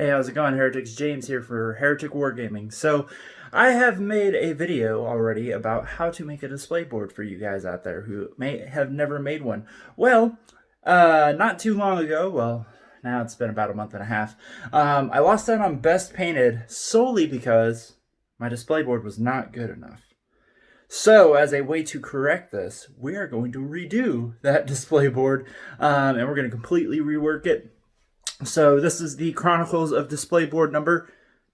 Hey, how's it going, Heretics? James here for Heretic Wargaming. So, I have made a video already about how to make a display board for you guys out there who may have never made one. Well, not too long ago, well, now it's been about a month and a half, I lost out on Best Painted solely because my display board was not good enough. So, as a way to correct this, we are going to redo that display board, and we're going to completely rework it. So this is the Chronicles of Display Board number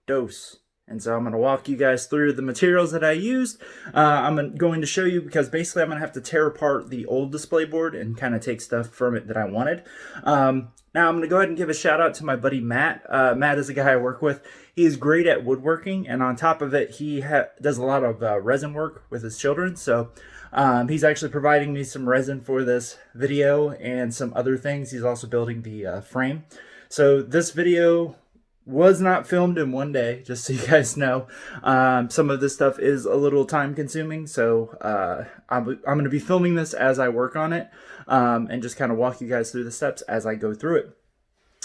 Dos. And so I'm going to walk you guys through the materials that I used. I'm going to show you because basically I'm going to have to tear apart the old display board and kind of take stuff from it that I wanted. Now I'm going to go ahead and give a shout out to my buddy Matt. Matt is a guy I work with. He's great at woodworking, and on top of it, he does a lot of resin work with his children. So he's actually providing me some resin for this video and some other things. He's also building the frame. So this video was not filmed in one day, just so you guys know. Some of this stuff is a little time consuming, so I'm going to be filming this as I work on it, and just kind of walk you guys through the steps as I go through it.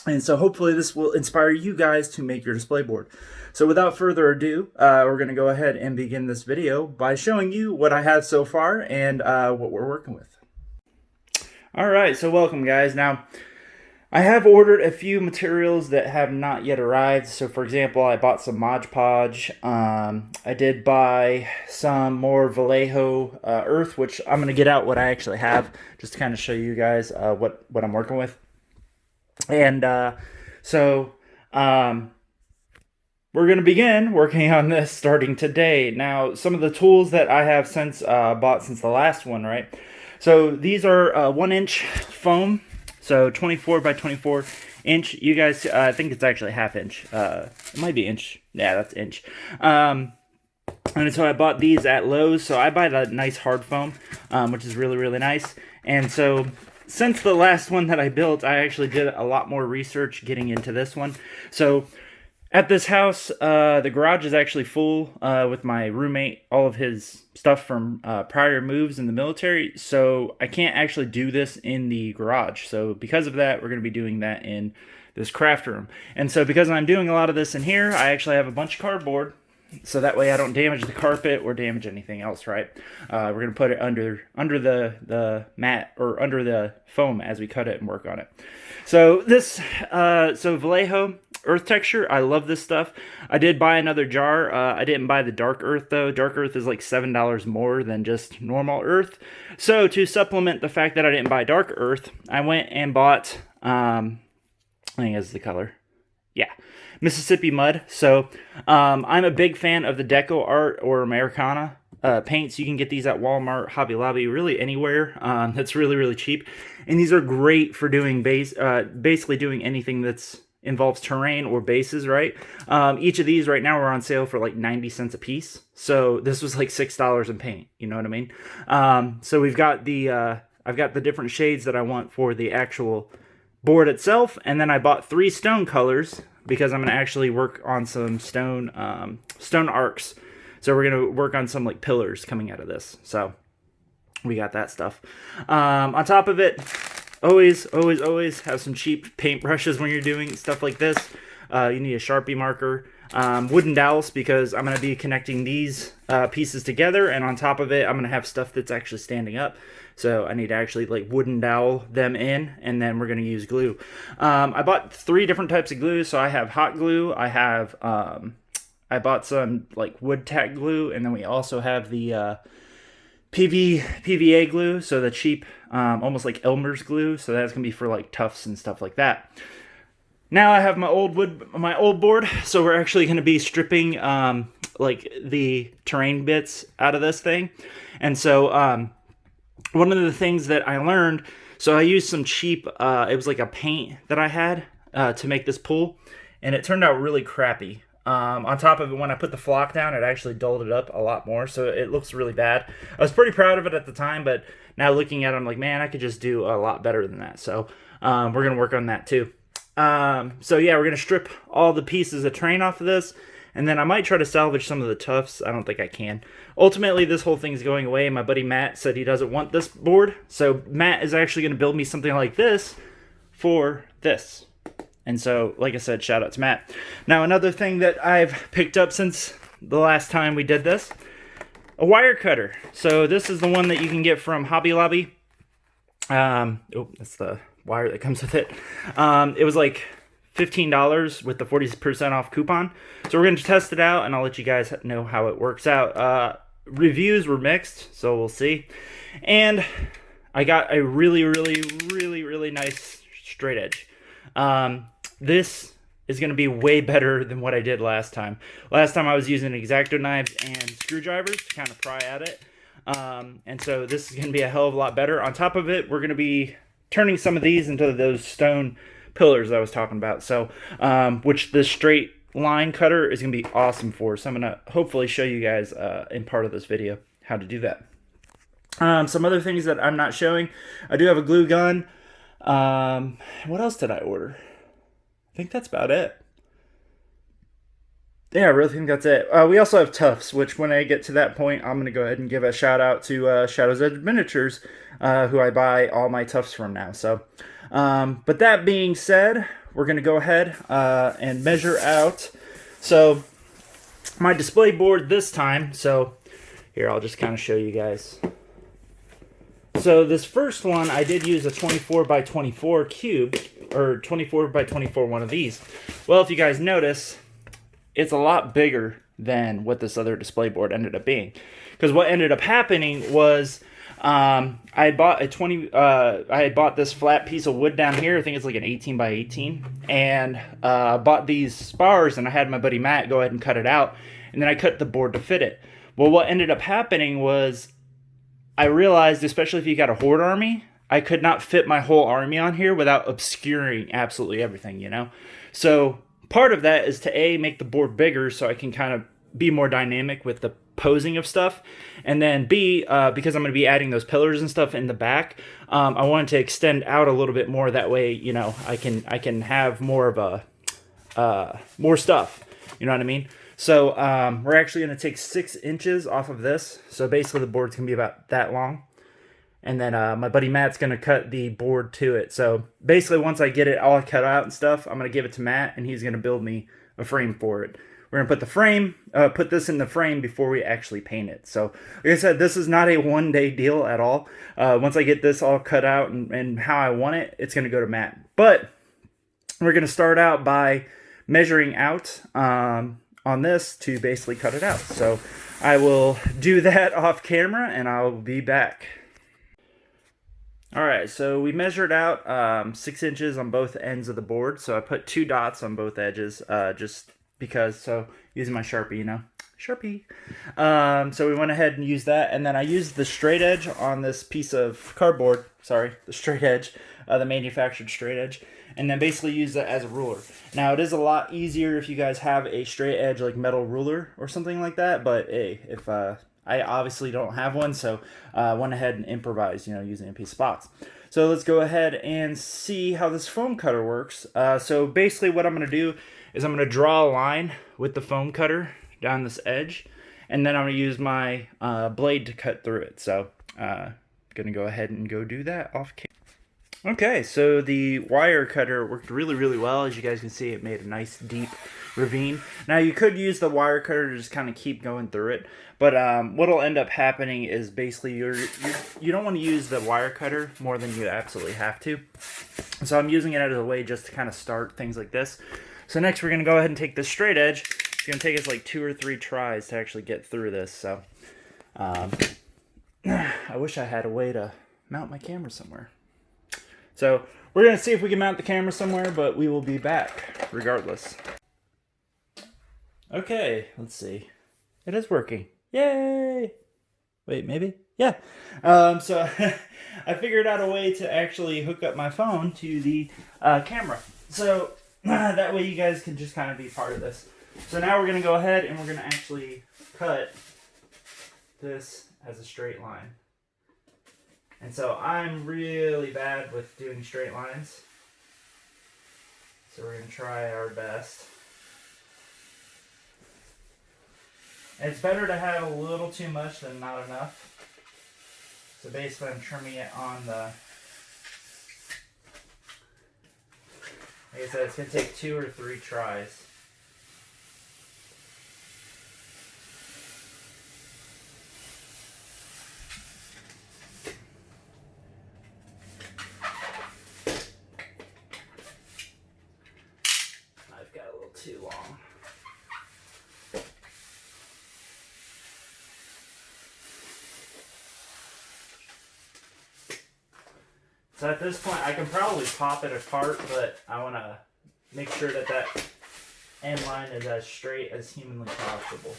And so hopefully this will inspire you guys to make your display board. So without further ado, we're going to go ahead and begin this video by showing you what I have so far and what we're working with. Alright, so welcome guys. Now, I have ordered a few materials that have not yet arrived. So for example, I bought some Mod Podge. I did buy some more Vallejo earth, which I'm going to get out what I actually have, just to kind of show you guys what I'm working with. And we're going to begin working on this starting today. Now, some of the tools that I have bought since the last one, right? So these are 1-inch foam. So 24 by 24 inch. You guys, I think it's actually ½ inch. It might be inch. Yeah, that's inch. And so I bought these at Lowe's. So I buy the nice hard foam, which is really, really nice. And so since the last one that I built, I actually did a lot more research getting into this one. So at this house, the garage is actually full with my roommate, all of his stuff from prior moves in the military. So I can't actually do this in the garage. So because of that, we're going to be doing that in this craft room. And so because I'm doing a lot of this in here, I actually have a bunch of cardboard. So that way I don't damage the carpet or damage anything else, right? We're going to put it under the mat or under the foam as we cut it and work on it. So this, Vallejo earth texture, I love this stuff. I did buy another jar. I didn't buy the dark earth though. Dark earth is like $7 more than just normal earth. So to supplement the fact that I didn't buy dark earth, I went and bought, I think it's the color. Yeah, Mississippi Mud. So I'm a big fan of the Deco Art or Americana paints. You can get these at Walmart, Hobby Lobby, really anywhere. That's really, really cheap. And these are great for doing basically doing anything that's involves terrain or bases, right? Each of these right now are on sale for like 90 cents a piece. So this was like $6 in paint, you know what I mean? So we've got I've got the different shades that I want for the actual board itself, and then I bought 3 stone colors because I'm going to actually work on some stone arcs. So we're going to work on some like pillars coming out of this. So we got that stuff. On top of it, always have some cheap paint brushes when you're doing stuff like this. You need a Sharpie marker. Wooden dowels because I'm going to be connecting these pieces together, and on top of it I'm going to have stuff that's actually standing up. So I need to actually like wooden dowel them in, and then we're going to use glue. I bought 3 different types of glue. So I have hot glue, I bought some like wood tack glue, and then we also have the PVA glue, so the cheap, almost like Elmer's glue. So that's going to be for like tufts and stuff like that. Now I have my old board, so we're actually going to be stripping like the terrain bits out of this thing. And so one of the things that I learned, so I used some cheap, it was like a paint that I had to make this pool, and it turned out really crappy. On top of it, when I put the flock down, it actually dulled it up a lot more, so it looks really bad. I was pretty proud of it at the time, but now looking at it, I'm like, man, I could just do a lot better than that. So we're going to work on that too. So yeah, we're going to strip all the pieces of terrain off of this, and then I might try to salvage some of the tufts. I don't think I can. Ultimately, this whole thing's going away. My buddy Matt said he doesn't want this board, so Matt is actually going to build me something like this for this. And so, like I said, shout out to Matt. Now, another thing that I've picked up since the last time we did this, a wire cutter. So this is the one that you can get from Hobby Lobby. Oh, that's the wire that comes with it. It was like $15 with the 40% off coupon. So we're going to test it out, and I'll let you guys know how it works out. Reviews were mixed, so we'll see. And I got a really nice straight edge. This is going to be way better than what I did last time. Last time I was using X-Acto knives and screwdrivers to kind of pry at it. And so this is going to be a hell of a lot better. On top of it, we're going to be turning some of these into those stone pillars I was talking about. So, which the straight line cutter is going to be awesome for. So I'm going to hopefully show you guys in part of this video how to do that. Some other things that I'm not showing. I do have a glue gun. What else did I order? I think that's about it. Yeah, I really think that's it. We also have tufts, which when I get to that point, I'm going to go ahead and give a shout out to Shadow's Edge Miniatures, who I buy all my tufts from now. So, but that being said, we're going to go ahead and measure out. So, my display board this time, so here, I'll just kind of show you guys. So this first one, I did use a 24 by 24 cube, or 24 by 24 one of these. Well, if you guys notice, it's a lot bigger than what this other display board ended up being. Because what ended up happening was, I had bought this flat piece of wood down here. I think it's like an 18 by 18, and bought these spars, and I had my buddy Matt go ahead and cut it out, and then I cut the board to fit it. Well, what ended up happening was, I realized, especially if you got a horde army, I could not fit my whole army on here without obscuring absolutely everything, you know? So part of that is to make the board bigger so I can kind of be more dynamic with the posing of stuff. And then B, because I'm going to be adding those pillars and stuff in the back, I wanted to extend out a little bit more. That way, you know, I can have more of more stuff. You know what I mean? So we're actually going to take 6 inches off of this. So basically the board's going to be about that long. And then my buddy Matt's going to cut the board to it. So basically once I get it all cut out and stuff, I'm going to give it to Matt, and he's going to build me a frame for it. We're going to put the frame, put this in the frame before we actually paint it. So like I said, this is not a one-day deal at all. Once I get this all cut out and how I want it, it's going to go to Matt. But we're going to start out by measuring out on this to basically cut it out. So I will do that off camera, and I'll be back. All right, so we measured out 6 inches on both ends of the board. So I put 2 dots on both edges just because, so using my Sharpie, you know, Sharpie. So we went ahead and used that, and then I used the straight edge on this piece of cardboard, sorry, the straight edge, the manufactured straight edge, and then basically use that as a ruler. Now, it is a lot easier if you guys have a straight edge, like metal ruler or something like that, but hey, if I obviously don't have one, so I went ahead and improvised, you know, using a piece of box. So let's go ahead and see how this foam cutter works. So basically what I'm going to do is I'm going to draw a line with the foam cutter down this edge, and then I'm going to use my blade to cut through it. So I'm going to go ahead and go do that off camera. Okay, so the wire cutter worked really well. As you guys can see, it made a nice deep ravine. Now you could use the wire cutter to just kind of keep going through it, but what'll end up happening is basically you don't want to use the wire cutter more than you absolutely have to. So I'm using it as a way just to kind of start things like this. So next we're going to go ahead and take the straight edge. It's going to take us like 2 or 3 tries to actually get through this. So I wish I had a way to mount my camera somewhere. So we're going to see if we can mount the camera somewhere, but we will be back regardless. Okay, let's see. It is working. Yay! Wait, maybe? Yeah. So I figured out a way to actually hook up my phone to the camera. So that way you guys can just kind of be part of this. So now we're going to go ahead and we're going to actually cut this as a straight line. And so I'm really bad with doing straight lines. So we're going to try our best. It's better to have a little too much than not enough. So basically I'm trimming it on Like I said, it's going to take 2 or 3 tries. I've got a little too long. So at this point, I can probably pop it apart, but I want to make sure that that end line is as straight as humanly possible.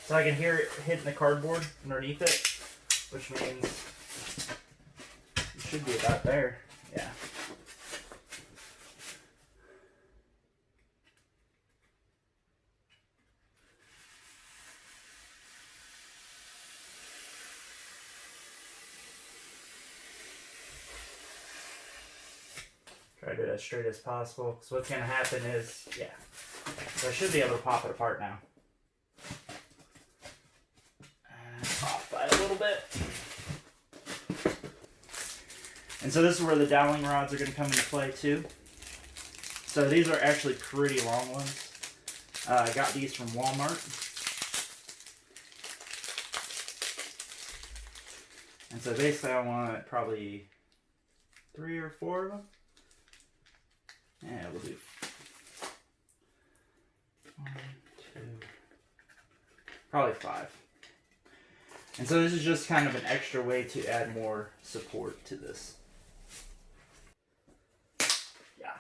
So I can hear it hitting the cardboard underneath it, which means it should be about there. Yeah. Try to do it as straight as possible, because what's going to happen is, yeah. So I should be able to pop it apart now. Off by a little bit. And so this is where the doweling rods are going to come into play too. So these are actually pretty long ones. I got these from Walmart. And so basically I want probably 3 or 4 of them. Yeah, we'll do 1, 2, probably 5. And so this is just kind of an extra way to add more support to this. Yeah.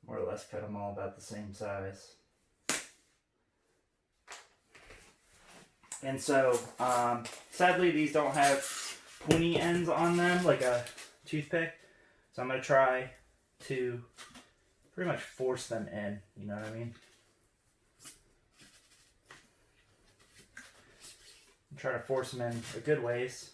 More or less cut them all about the same size. And so, sadly these don't have pointy ends on them like a toothpick. So I'm going to try to pretty much force them in, you know what I mean? Try to force them in a good ways.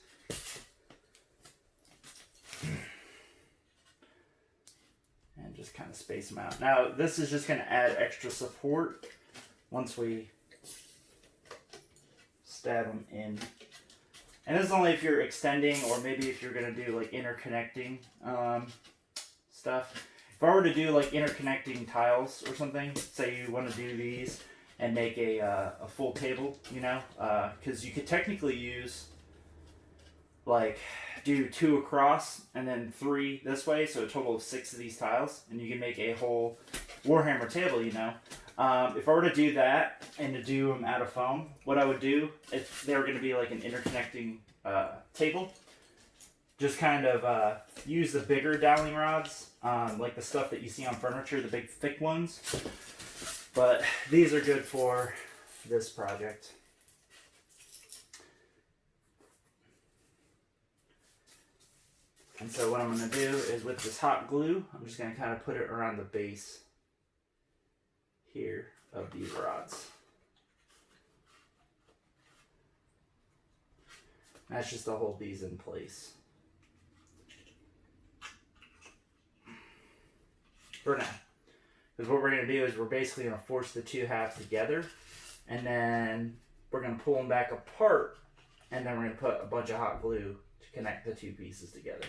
And just kind of space them out. Now, this is just going to add extra support once we stab them in. And this is only if you're extending, or maybe if you're going to do like interconnecting stuff. If I were to do like interconnecting tiles or something, say you want to do these and make a full table, you know, because you could technically use like do 2 across and then 3 this way, so a total of 6 of these tiles, and you can make a whole Warhammer table, you know. If I were to do that and to do them out of foam, what I would do if they were going to be like an interconnecting table, just kind of use the bigger doweling rods, like the stuff that you see on furniture, the big thick ones. But these are good for this project. And so what I'm going to do is with this hot glue, I'm just going to kind of put it around the base here of these rods. That's just to hold these in place. For now. Because what we're going to do is we're basically going to force the 2 halves together, and then we're going to pull them back apart, and then we're going to put a bunch of hot glue to connect the 2 pieces together.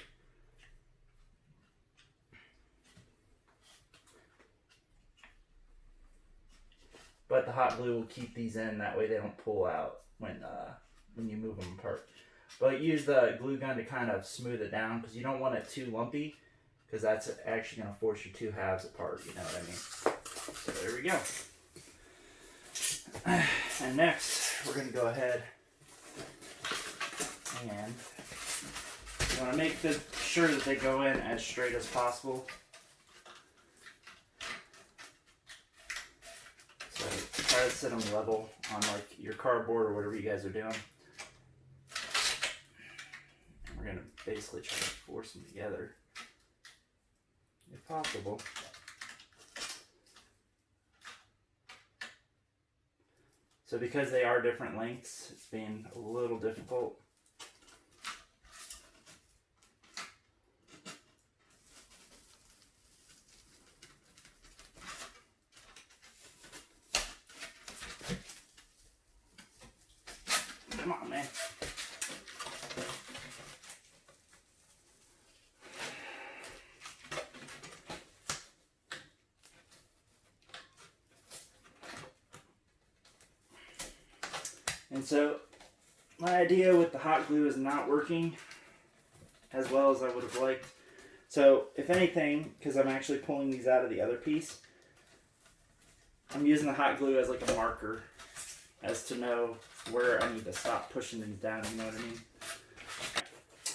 But the hot glue will keep these in, that way they don't pull out when you move them apart. But use the glue gun to kind of smooth it down, because you don't want it too lumpy, because that's actually going to force your 2 halves apart, you know what I mean? So there we go. And next, we're going to go ahead and you want to make sure that they go in as straight as possible. So try to set them level on like your cardboard or whatever you guys are doing. And we're going to basically try to force them together if possible. So because they are different lengths, it's been a little difficult. Come on, man. And so my idea with the hot glue is not working as well as I would have liked. So if anything, because I'm actually pulling these out of the other piece, I'm using the hot glue as like a marker as to know where I need to stop pushing these down, you know what I mean?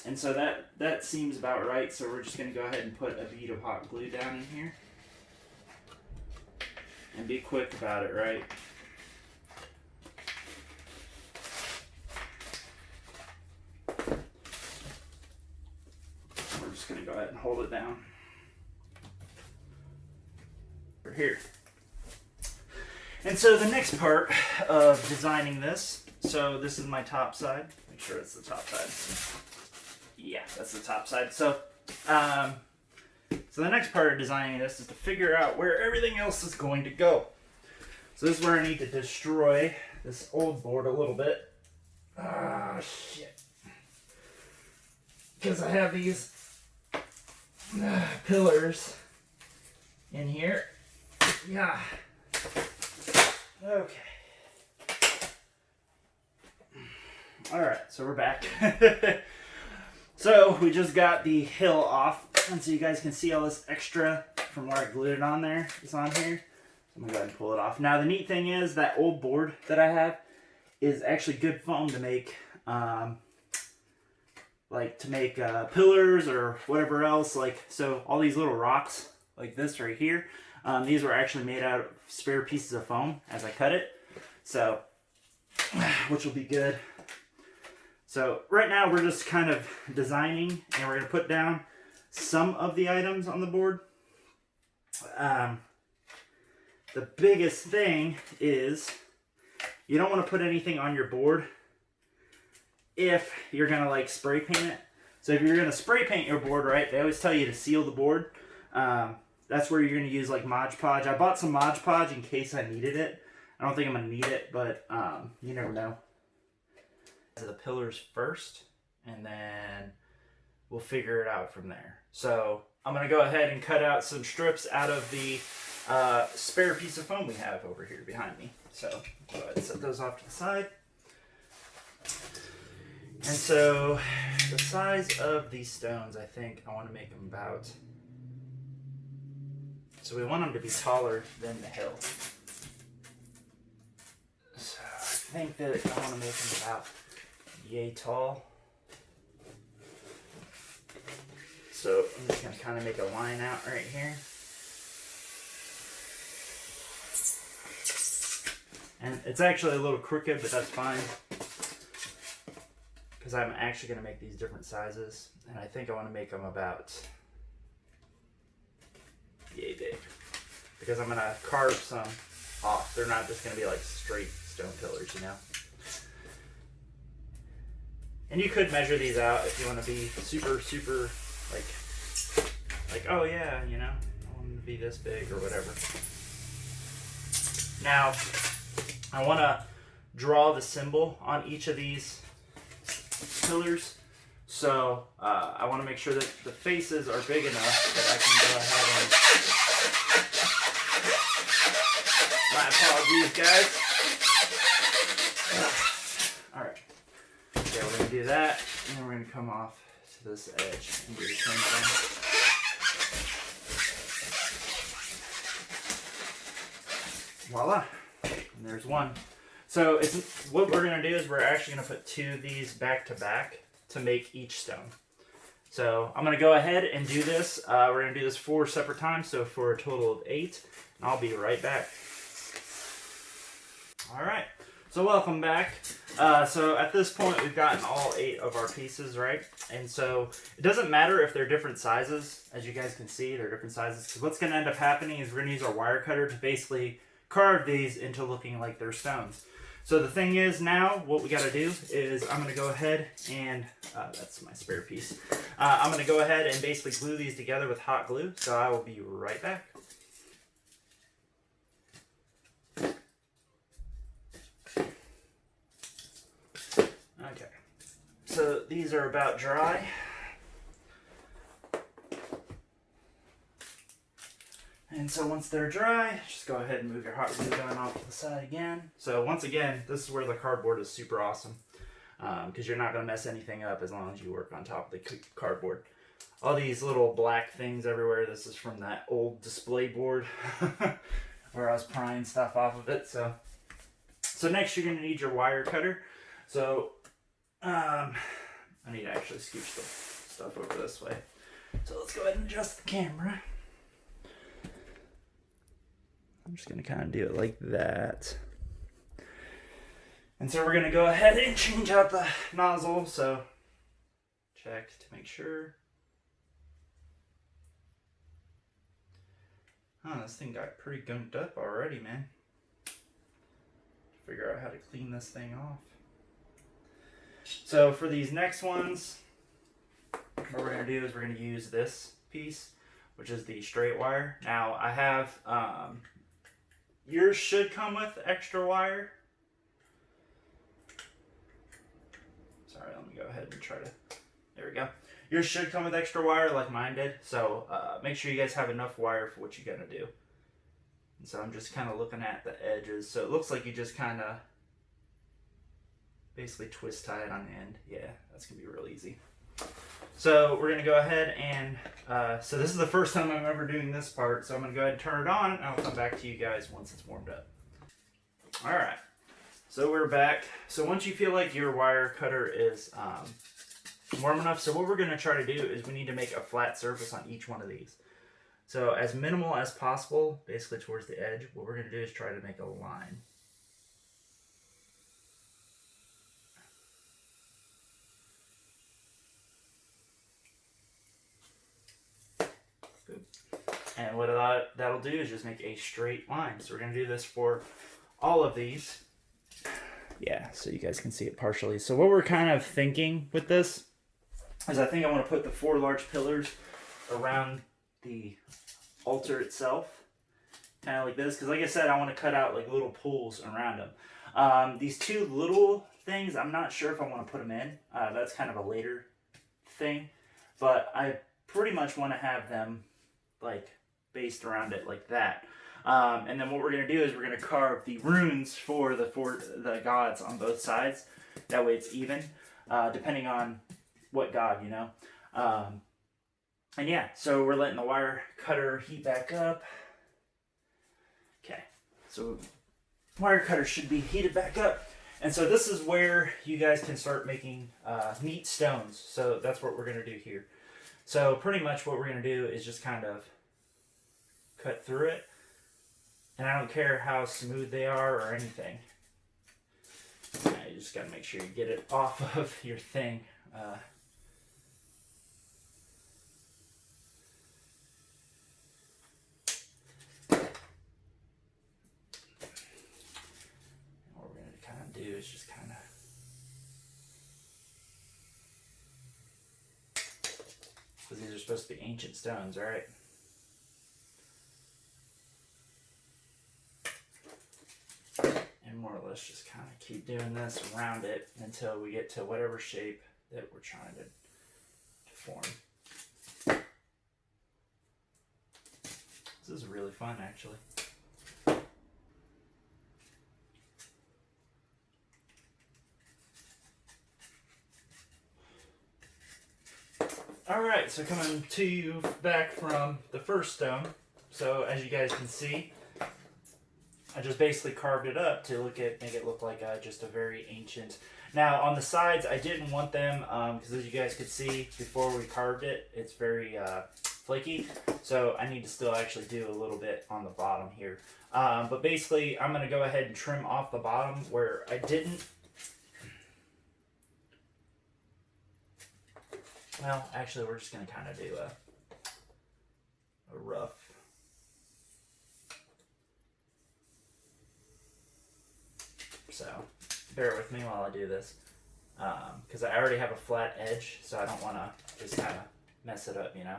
And so that seems about right, so we're just going to go ahead and put a bead of hot glue down in here. And be quick about it, right? We're just going to go ahead and hold it down. Over here. And so the next part of designing this, so this is my top side. Make sure it's the top side. Yeah, that's the top side. So, so the next part of designing this is to figure out where everything else is going to go. So this is where I need to destroy this old board a little bit. Ah, shit. Because I have these pillars in here. Yeah. Okay. Alright, so we're back. So we just got the hill off. And so you guys can see all this extra from where I glued it on there. It's on here. So I'm going to go ahead and pull it off. Now the neat thing is that old board that I have is actually good foam to make pillars or whatever else. Like, so all these little rocks like this right here, these were actually made out of spare pieces of foam as I cut it. So, which will be good. So right now we're just kind of designing, and we're going to put down some of the items on the board. The biggest thing is you don't want to put anything on your board if you're going to like spray paint it. So if you're going to spray paint your board, right, they always tell you to seal the board. That's where you're going to use like Mod Podge. I bought some Mod Podge in case I needed it. I don't think I'm going to need it, but you never know. The pillars first, and then we'll figure it out from there. So I'm going to go ahead and cut out some strips out of the spare piece of foam we have over here behind me. So go ahead and set those off to the side. And so the size of these stones, I think I want to make them about, so we want them to be taller than the hill. So I think that I want to make them about yay tall. So I'm just going to kind of make a line out right here. And it's actually a little crooked, but that's fine. Because I'm actually going to make these different sizes. And I think I want to make them about yay big. Because I'm going to carve some off. They're not just going to be like straight stone pillars, you know. And you could measure these out if you want to be super, super, like, oh yeah, you know, I want them to be this big or whatever. Now, I want to draw the symbol on each of these pillars. So, I want to make sure that the faces are big enough that I can go ahead and... My apologies, guys. Alright. Okay, we're going to do that, and then we're going to come off to this edge and do the same thing. Voila. And there's one. So what we're going to do is we're actually going to put two of these back to back to make each stone. So I'm going to go ahead and do this. We're going to do this 4 separate times, so for a total of 8. And I'll be right back. Alright. So welcome back. So at this point we've gotten all 8 of our pieces, right? And so it doesn't matter if they're different sizes. As you guys can see, they're different sizes. Because what's going to end up happening is we're going to use our wire cutter to basically carve these into looking like they're stones. So the thing is now, what we got to do is I'm going to go ahead and, that's my spare piece. I'm going to go ahead and basically glue these together with hot glue. So I will be right back. Okay, so these are about dry. And so once they're dry, just go ahead and move your hot glue gun off to the side again. So once again, this is where the cardboard is super awesome, because you're not going to mess anything up as long as you work on top of the cardboard. All these little black things everywhere, this is from that old display board where I was prying stuff off of it. So next you're going to need your wire cutter. So I need to actually scooch the stuff over this way. So let's go ahead and adjust the camera. I'm just going to kind of do it like that. And so we're going to go ahead and change out the nozzle. So check to make sure. Oh, this thing got pretty gunked up already, man. Figure out how to clean this thing off. So for these next ones, what we're going to do is we're going to use this piece, which is the straight wire. Now I have, yours should come with extra wire. Sorry, let me go ahead and try to, there we go. Yours should come with extra wire like mine did. So make sure you guys have enough wire for what you're going to do. And so I'm just kind of looking at the edges. So it looks like you just kind of basically twist tie it on the end. Yeah, that's going to be real easy. So we're going to go ahead and, so this is the first time I'm ever doing this part. So I'm going to go ahead and turn it on and I'll come back to you guys once it's warmed up. All right. So we're back. So once you feel like your wire cutter is warm enough, so what we're going to try to do is we need to make a flat surface on each one of these. So as minimal as possible, basically towards the edge, what we're going to do is try to make a line. And what that'll do is just make a straight line. So we're going to do this for all of these. Yeah, so you guys can see it partially. So what we're kind of thinking with this is I think I want to put the 4 large pillars around the altar itself. Kind of like this. Because like I said, I want to cut out like little pools around them. These 2 little things, I'm not sure if I want to put them in. That's kind of a later thing. But I pretty much want to have them like based around it like that. And then what we're going to do is we're going to carve the runes for the gods on both sides. That way it's even, depending on what god, you know. And yeah, so we're letting the wire cutter heat back up. Okay, so wire cutter should be heated back up. And so this is where you guys can start making neat stones. So that's what we're going to do here. So pretty much what we're going to do is just kind of cut through it. And I don't care how smooth they are or anything. You just got to make sure you get it off of your thing. What we're going to kind of do is just kind of... Because these are supposed to be ancient stones, right? More or less just kind of keep doing this around it until we get to whatever shape that we're trying to form. This is really fun, actually. Alright, so coming to you back from the first stone. So as you guys can see, I just basically carved it up to make it look like just a very ancient. Now on the sides, I didn't want them because as you guys could see before we carved it, it's very flaky. So I need to still actually do a little bit on the bottom here. But basically, I'm going to go ahead and trim off the bottom where I didn't. Well, actually, we're just going to kind of do a rough. So bear with me while I do this, because I already have a flat edge, so I don't want to just kind of mess it up, you know.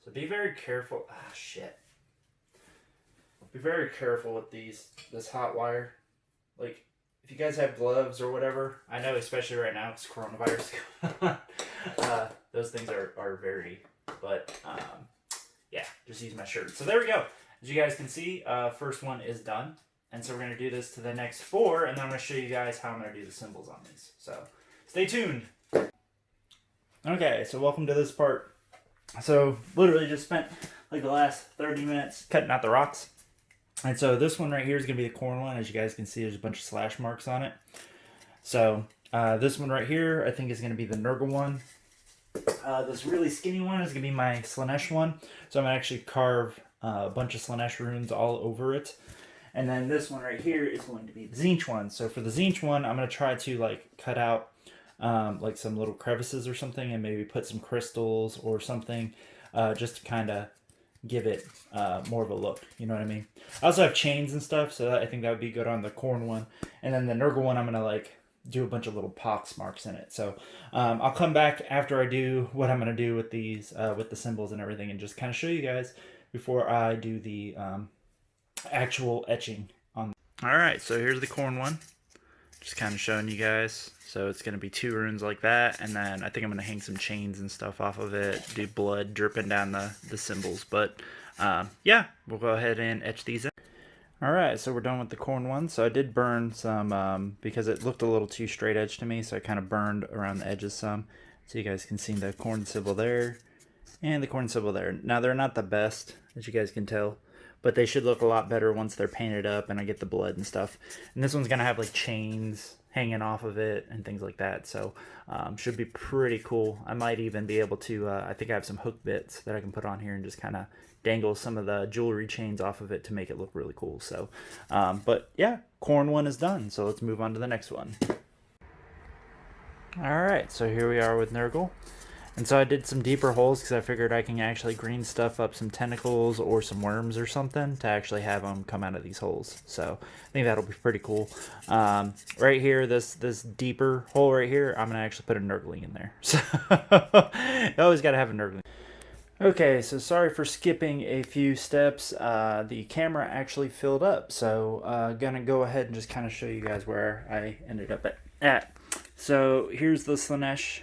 So be very careful. Ah, shit. Be very careful with this hot wire. Like, if you guys have gloves or whatever, I know especially right now it's coronavirus. Those things are very, but yeah, just use my shirt. So there we go. As you guys can see, first one is done. And so we're going to do this to the next 4, and then I'm going to show you guys how I'm going to do the symbols on these. So stay tuned. Okay, so welcome to this part. So literally just spent like the last 30 minutes cutting out the rocks. And so this one right here is going to be the corn one. As you guys can see, there's a bunch of slash marks on it. So this one right here, I think is going to be the Nurgle one. This really skinny one is going to be my Slaanesh one. So I'm going to actually carve a bunch of Slaanesh runes all over it. And then this one right here is going to be the Tzeentch one. So for the Tzeentch one, I'm going to try to like cut out like some little crevices or something and maybe put some crystals or something just to kind of give it more of a look. You know what I mean? I also have chains and stuff, so I think that would be good on the corn one. And then the Nurgle one, I'm going to like do a bunch of little pox marks in it. So I'll come back after I do what I'm going to do with these, with the symbols and everything, and just kind of show you guys before I do the actual etching on. All right, so here's the corn one. Just kind of showing you guys. So it's going to be 2 runes like that, and then I think I'm going to hang some chains and stuff off of it, do blood dripping down the symbols. But yeah, we'll go ahead and etch these in. All right, so we're done with the corn one. So I did burn some because it looked a little too straight edge to me, so I kind of burned around the edges some. So you guys can see the corn symbol there and the corn symbol there. Now they're not the best, as you guys can tell, but they should look a lot better once they're painted up and I get the blood and stuff. And this one's going to have like chains hanging off of it and things like that. So should be pretty cool. I might even be able to, I think I have some hook bits that I can put on here and just kind of dangle some of the jewelry chains off of it to make it look really cool. So, but yeah, corn one is done. So let's move on to the next one. All right, so here we are with Nurgle. And so I did some deeper holes because I figured I can actually green stuff up some tentacles or some worms or something to actually have them come out of these holes. So I think that'll be pretty cool. Right here, this deeper hole right here, I'm going to actually put a Nurgling in there. So you always got to have a Nurgling. Okay, so sorry for skipping a few steps. The camera actually filled up. So going to go ahead and just kind of show you guys where I ended up at. So here's the Slaanesh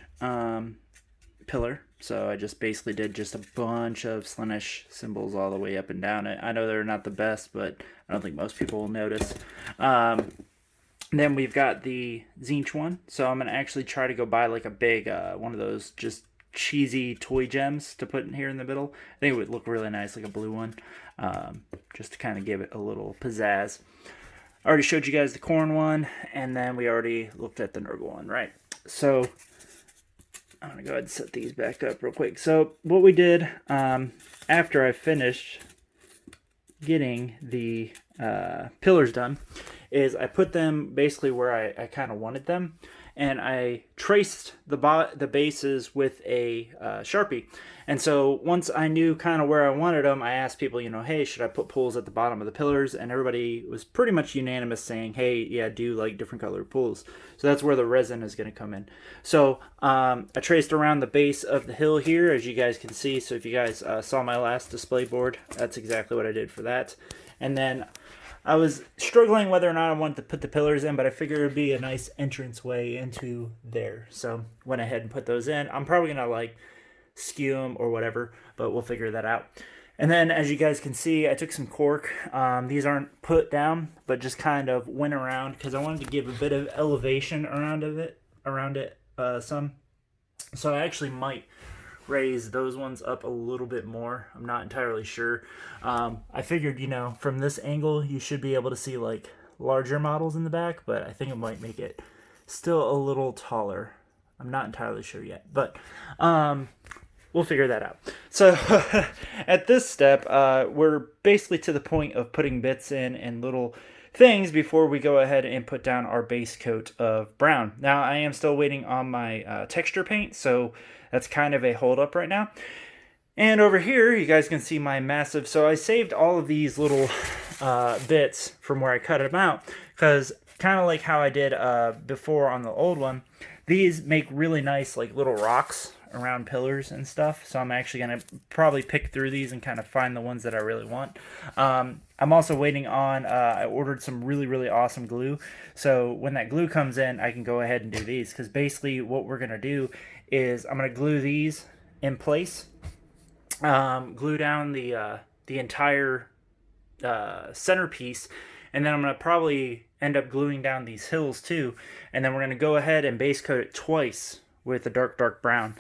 pillar. So I just basically did just a bunch of Slaanesh symbols all the way up and down it. I know they're not the best, but I don't think most people will notice. Then we've got the Tzeentch one. So I'm going to actually try to go buy like a big one of those just cheesy toy gems to put in here in the middle. I think it would look really nice, like a blue one, just to kind of give it a little pizzazz. I already showed you guys the corn one, and then we already looked at the Nurgle one, right? So I'm going to go ahead and set these back up real quick. So what we did after I finished getting the pillars done is I put them basically where I kind of wanted them. And I traced the bases with a Sharpie. And so once I knew kind of where I wanted them, I asked people, you know, hey, should I put pools at the bottom of the pillars? And everybody was pretty much unanimous saying, hey, yeah, do like different colored pools. So that's where the resin is going to come in. So I traced around the base of the hill here, as you guys can see. So if you guys saw my last display board, that's exactly what I did for that. And then I was struggling whether or not I wanted to put the pillars in, but I figured it would be a nice entranceway into there. So went ahead and put those in. I'm probably going to like skew them or whatever, but we'll figure that out. And then as you guys can see, I took some cork. These aren't put down, but just kind of went around because I wanted to give a bit of elevation around it some. So I actually might raise those ones up a little bit more. I'm not entirely sure. I figured, you know, from this angle you should be able to see like larger models in the back, but I think it might make it still a little taller. I'm not entirely sure yet, but we'll figure that out. So at this step, we're basically to the point of putting bits in and little things before we go ahead and put down our base coat of brown. Now I am still waiting on my texture paint, so that's kind of a hold up right now. And over here, you guys can see my massive, so I saved all of these little bits from where I cut them out, because kind of like how I did before on the old one, these make really nice like little rocks around pillars and stuff. So I'm actually going to probably pick through these and kind of find the ones that I really want. I'm also waiting on, I ordered some really, really awesome glue. So when that glue comes in, I can go ahead and do these, because basically what we're going to do is I'm going to glue these in place. glue down the entire centerpiece, and then I'm going to probably end up gluing down these hills too, and then we're going to go ahead and base coat it twice with a dark brown.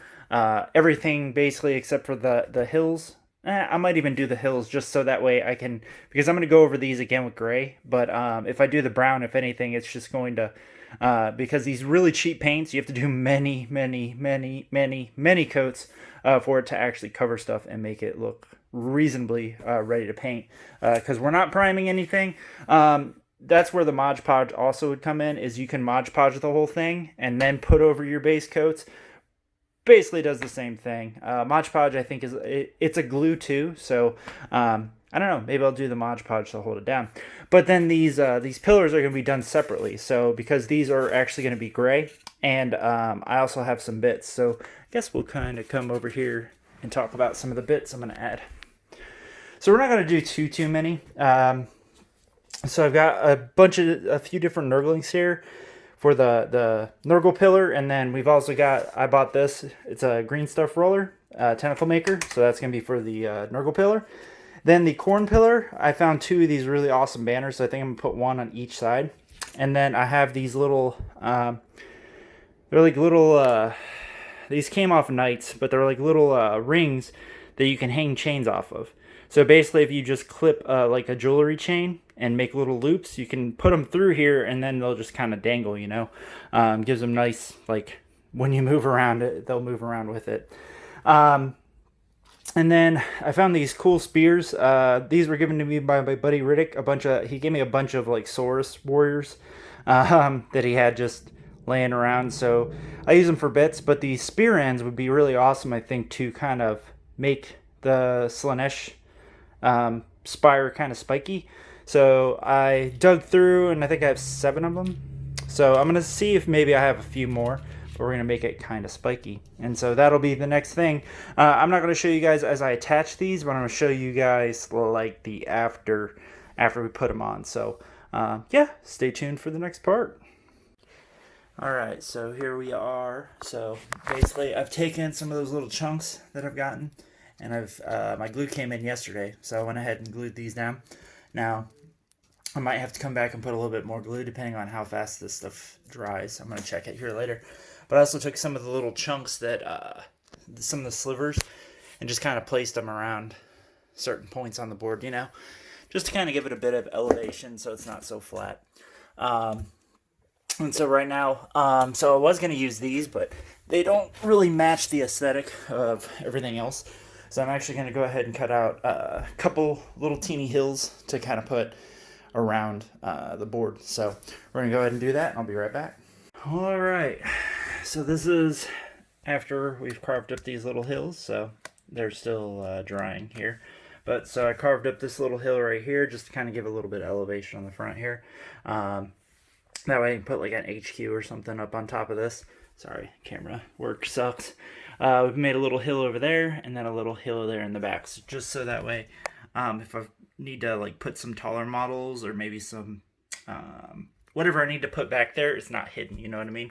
Everything basically except for the hills. I might even do the hills just so that way I can, because I'm going to go over these again with gray, but if I do the brown, if anything, it's just going to, because these really cheap paints, you have to do many coats for it to actually cover stuff and make it look reasonably ready to paint, because we're not priming anything. That's where the Mod Podge also would come in, is you can Mod Podge the whole thing and then put over your base coats. Basically does the same thing. Mod Podge, I think, it's a glue too, so I don't know, maybe I'll do the Mod Podge to hold it down. But then these pillars are going to be done separately, so because these are actually going to be gray, and I also have some bits, so I guess we'll kind of come over here and talk about some of the bits I'm going to add. So we're not going to do too many. So I've got a few different Nurglings here for the Nurgle pillar, and then we've also got, I bought this, it's a green stuff roller, tentacle maker, so that's going to be for the Nurgle pillar. Then the Khorne pillar, I found two of these really awesome banners, so I think I'm going to put one on each side. And then I have these little, they're like little, these came off knights, but they're like little rings that you can hang chains off of. So basically, if you just clip like a jewelry chain and make little loops, you can put them through here, and then they'll just kind of dangle, you know. Gives them nice, like, when you move around it, they'll move around with it. And then I found these cool spears. These were given to me by my buddy Riddick. He gave me a bunch of, like, Saurus warriors that he had just laying around. So I use them for bits, but the spear ends would be really awesome, I think, to kind of make the Slaanesh spire kind of spiky. So I dug through, and I think I have 7 of them. So I'm going to see if maybe I have a few more, but we're going to make it kind of spiky. And so that'll be the next thing. I'm not going to show you guys as I attach these, but I'm going to show you guys like the after we put them on. So yeah, stay tuned for the next part. Alright, so here we are. So basically I've taken some of those little chunks that I've gotten, and my glue came in yesterday, so I went ahead and glued these down. Now, I might have to come back and put a little bit more glue depending on how fast this stuff dries. I'm going to check it here later. But I also took some of the little chunks that, some of the slivers, and just kind of placed them around certain points on the board, you know, just to kind of give it a bit of elevation so it's not so flat. And so right now, so I was going to use these, but they don't really match the aesthetic of everything else. So I'm actually going to go ahead and cut out a couple little teeny hills to kind of put around the board. So we're going to go ahead and do that, and I'll be right back. All right. So this is after we've carved up these little hills. So they're still drying here. But so I carved up this little hill right here just to kind of give a little bit of elevation on the front here. That way I can put like an HQ or something up on top of this. Sorry, camera work sucks. We've made a little hill over there, and then a little hill there in the back. So just so that way, if I need to like put some taller models or maybe some whatever I need to put back there, it's not hidden. You know what I mean?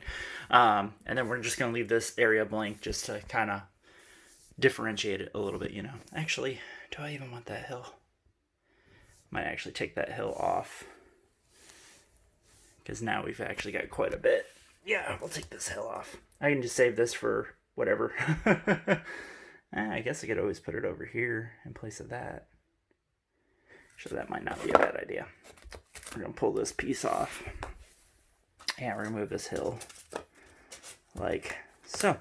And then we're just gonna leave this area blank just to kind of differentiate it a little bit. You know. Actually, do I even want that hill? Might actually take that hill off, because now we've actually got quite a bit. Yeah, we'll take this hill off. I can just save this for whatever. I guess I could always put it over here in place of that. So that might not be a bad idea. We're going to pull this piece off and remove this hill like so.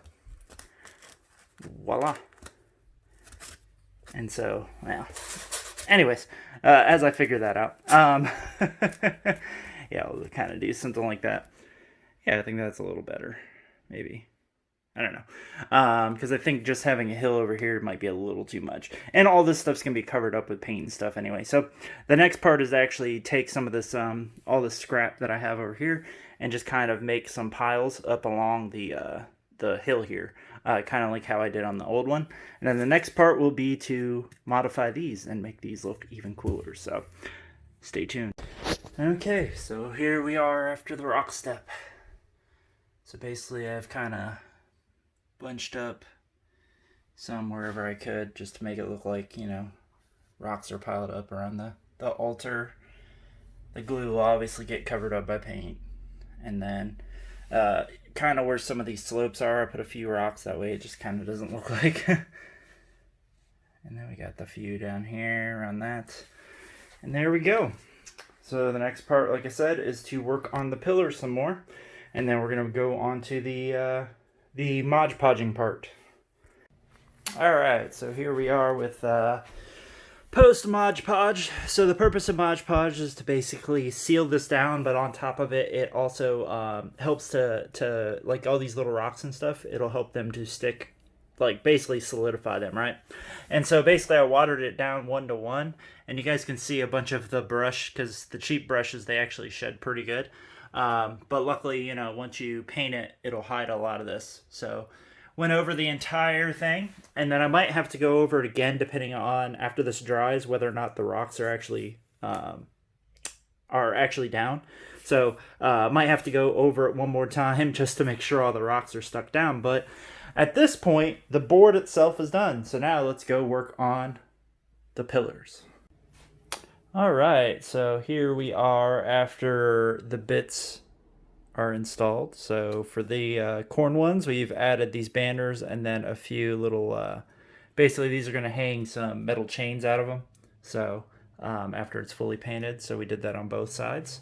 Voila. And so, well, anyways, as I figure that out, yeah, we'll kind of do something like that. Yeah, I think that's a little better, maybe. I don't know, because I think just having a hill over here might be a little too much. And all this stuff's going to be covered up with paint and stuff anyway. So the next part is to actually take some of this, all this scrap that I have over here, and just kind of make some piles up along the hill here, kind of like how I did on the old one. And then the next part will be to modify these and make these look even cooler. So stay tuned. Okay, so here we are after the rock step. So basically I've kind of bunched up some wherever I could, just to make it look like, you know, rocks are piled up around the altar. The glue will obviously get covered up by paint. And then kind of where some of these slopes are, I put a few rocks, that way it just kind of doesn't look like. And then we got the few down here around that. And there we go. So the next part, like I said, is to work on the pillars some more. And then we're going to go on to the Mod Podging part. Alright, so here we are with post Mod Podge. So the purpose of Mod Podge is to basically seal this down, but on top of it, it also helps to like all these little rocks and stuff, it'll help them to stick, like basically solidify them, right? And so basically I watered it down 1-to-1, and you guys can see a bunch of the brush, because the cheap brushes, they actually shed pretty good. But luckily, you know, once you paint it, it'll hide a lot of this. So went over the entire thing, and then I might have to go over it again depending on, after this dries, whether or not the rocks are actually down. So might have to go over it one more time just to make sure all the rocks are stuck down. But at this point, the board itself is done. So now let's go work on the pillars. All right, so here we are after the bits are installed. So for the corn ones, we've added these banners and then a few little, basically these are going to hang some metal chains out of them. So after it's fully painted, so we did that on both sides.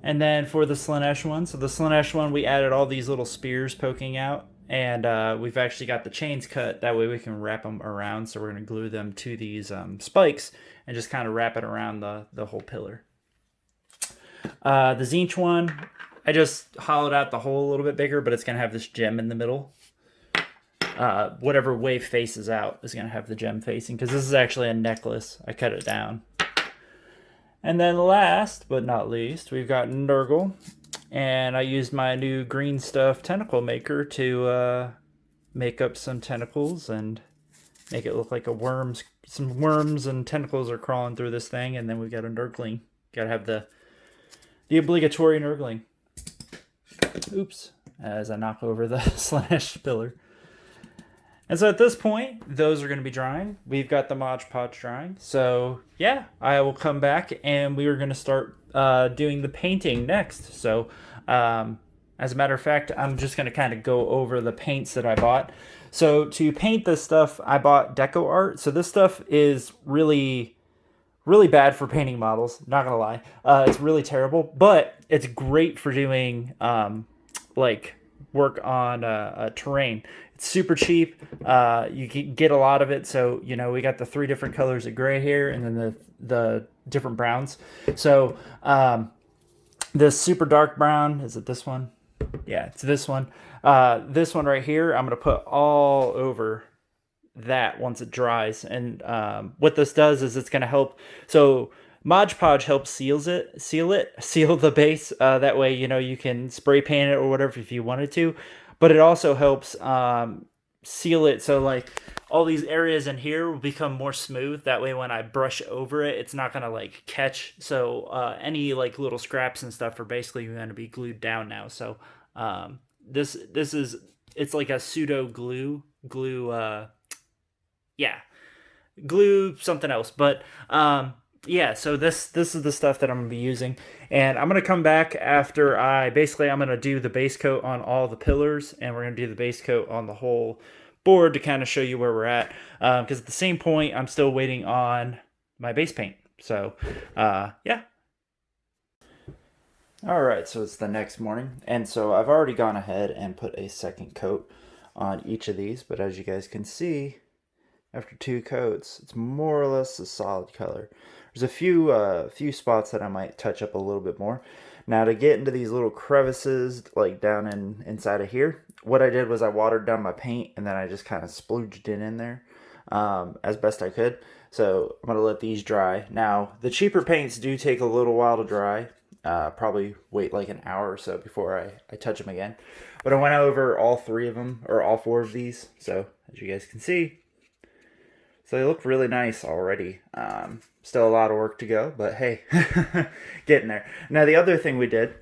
And then for the Slaanesh one, so the Slaanesh one, we added all these little spears poking out, and we've actually got the chains cut, that way we can wrap them around. So we're going to glue them to these spikes and just kind of wrap it around the whole pillar. The Tzeentch one, I just hollowed out the hole a little bit bigger, but it's going to have this gem in the middle. Whatever way faces out is going to have the gem facing, because this is actually a necklace. I cut it down. And then last but not least, we've got Nurgle. And I used my new green stuff tentacle maker to make up some tentacles and make it look like some worms and tentacles are crawling through this thing. And then we've got a Nurgling. Got to have the obligatory Nurgling. Oops, as I knock over the Slaanesh pillar. And so at this point, those are going to be drying. We've got the Mod Podge drying. So yeah, I will come back and we are going to start doing the painting next. So as a matter of fact, I'm just going to kind of go over the paints that I bought. So to paint this stuff, I bought Deco Art. So this stuff is really bad for painting models, not gonna lie. It's really terrible, but it's great for doing like work on terrain. It's super cheap. You can get a lot of it. So, you know, we got the 3 different colors of gray here, and then the different browns. So this super dark brown, is it this one? Yeah, it's this one. This one right here, I'm gonna put all over that once it dries. And what this does is it's going to help. So Mod Podge helps seal the base. That way, you know, you can spray paint it or whatever if you wanted to, but it also helps seal it. So like all these areas in here will become more smooth. That way, when I brush over it, it's not going to like catch. So any like little scraps and stuff are basically going to be glued down now. So this is, it's like a pseudo glue, yeah, glue something else. But yeah, so this is the stuff that I'm gonna be using, and I'm gonna come back after I'm gonna do the base coat on all the pillars, and we're gonna do the base coat on the whole board to kind of show you where we're at, because at the same point I'm still waiting on my base paint. So yeah. All right, so it's the next morning, and so I've already gone ahead and put a second coat on each of these, but as you guys can see, after 2 coats, it's more or less a solid color. There's a few spots that I might touch up a little bit more. Now to get into these little crevices, like down inside of here, what I did was I watered down my paint, and then I just kind of splooged it in there as best I could. So I'm going to let these dry. Now, the cheaper paints do take a little while to dry. Probably wait like an hour or so before I touch them again. But I went over all 3 of them, or all 4 of these. So as you guys can see, so they look really nice already. Still a lot of work to go, but hey, getting there. Now the other thing we did,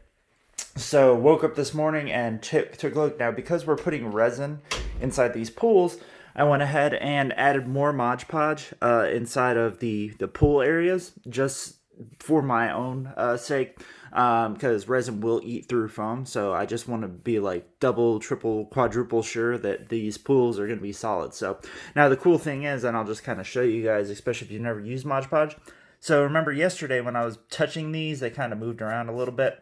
so woke up this morning and took a look. Now because we're putting resin inside these pools, I went ahead and added more Mod Podge inside of the pool areas, just for my own sake, because resin will eat through foam. So I just want to be like double, triple, quadruple sure that these pools are going to be solid. So now the cool thing is, and I'll just kind of show you guys, especially if you've never used Mod Podge. So remember yesterday when I was touching these, they kind of moved around a little bit.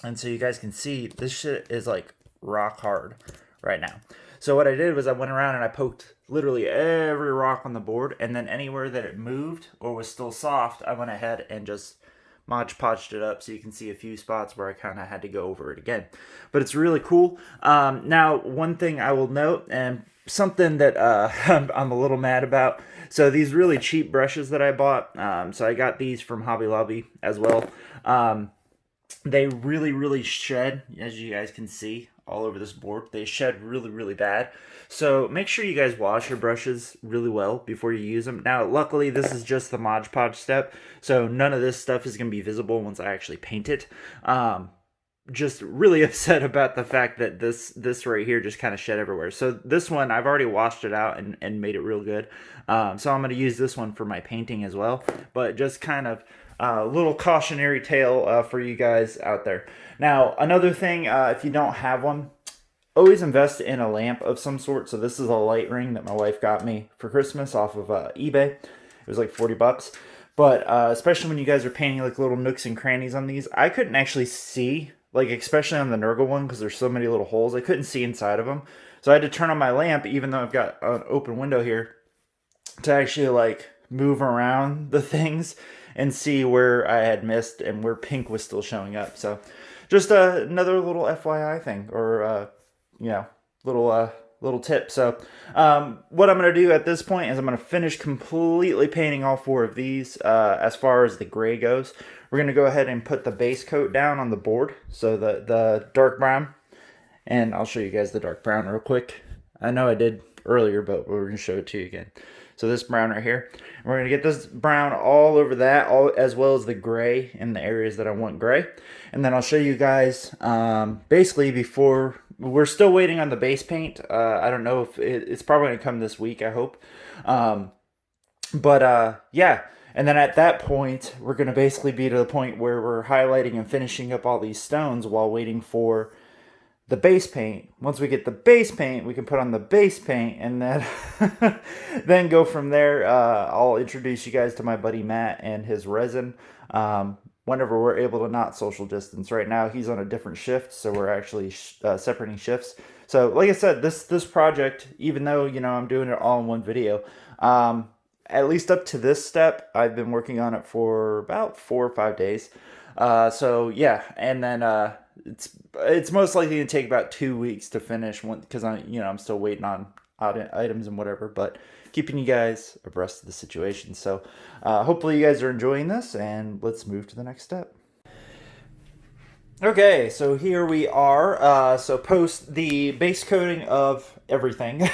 And so you guys can see this shit is like rock hard right now. So what I did was I went around and I poked literally every rock on the board, and then anywhere that it moved or was still soft, I went ahead and just Mod Podged it up, so you can see a few spots where I kind of had to go over it again. But it's really cool. Now, one thing I will note, and something that I'm a little mad about, so these really cheap brushes that I bought, so I got these from Hobby Lobby as well. They really shed, as you guys can see all over this board. They shed really bad. So make sure you guys wash your brushes really well before you use them. Now, luckily, this is just the Mod Podge step, so none of this stuff is going to be visible once I actually paint it. Just really upset about the fact that this right here just kind of shed everywhere. So this one, I've already washed it out and made it real good. So I'm going to use this one for my painting as well. But just kind of a little cautionary tale for you guys out there. Now, another thing, if you don't have one, always invest in a lamp of some sort. So this is a light ring that my wife got me for Christmas off of eBay. It was like $40. But especially when you guys are painting like little nooks and crannies on these, I couldn't actually see, like especially on the Nurgle one, because there's so many little holes, I couldn't see inside of them. So I had to turn on my lamp, even though I've got an open window here, to actually like move around the things and see where I had missed and where pink was still showing up. So just another little FYI thing, or little tip. So what I'm going to do at this point is I'm going to finish completely painting all four of these. As far as the gray goes, we're going to go ahead and put the base coat down on the board, so the dark brown, and I'll show you guys the dark brown real quick. I know I did earlier, but we're going to show it to you again. So this brown right here, and we're going to get this brown all over that, as well as the gray in the areas that I want gray. And then I'll show you guys basically before, we're still waiting on the base paint. I don't know if it's probably going to come this week, I hope. Yeah. And then at that point, we're going to basically be to the point where we're highlighting and finishing up all these stones while waiting for the base paint. Once we get the base paint, we can put on the base paint, and then then go from there. I'll introduce you guys to my buddy Matt and his resin whenever we're able to not social distance. Right now he's on a different shift, so we're actually separating shifts. So like I said, this project, even though I'm doing it all in one video, at least up to this step, I've been working on it for about 4 or 5 days. So yeah, and then it's most likely to take about 2 weeks to finish, because I'm still waiting on items and whatever, but keeping you guys abreast of the situation. So hopefully you guys are enjoying this, and let's move to the next step. Okay, so here we are. So post the base coating of everything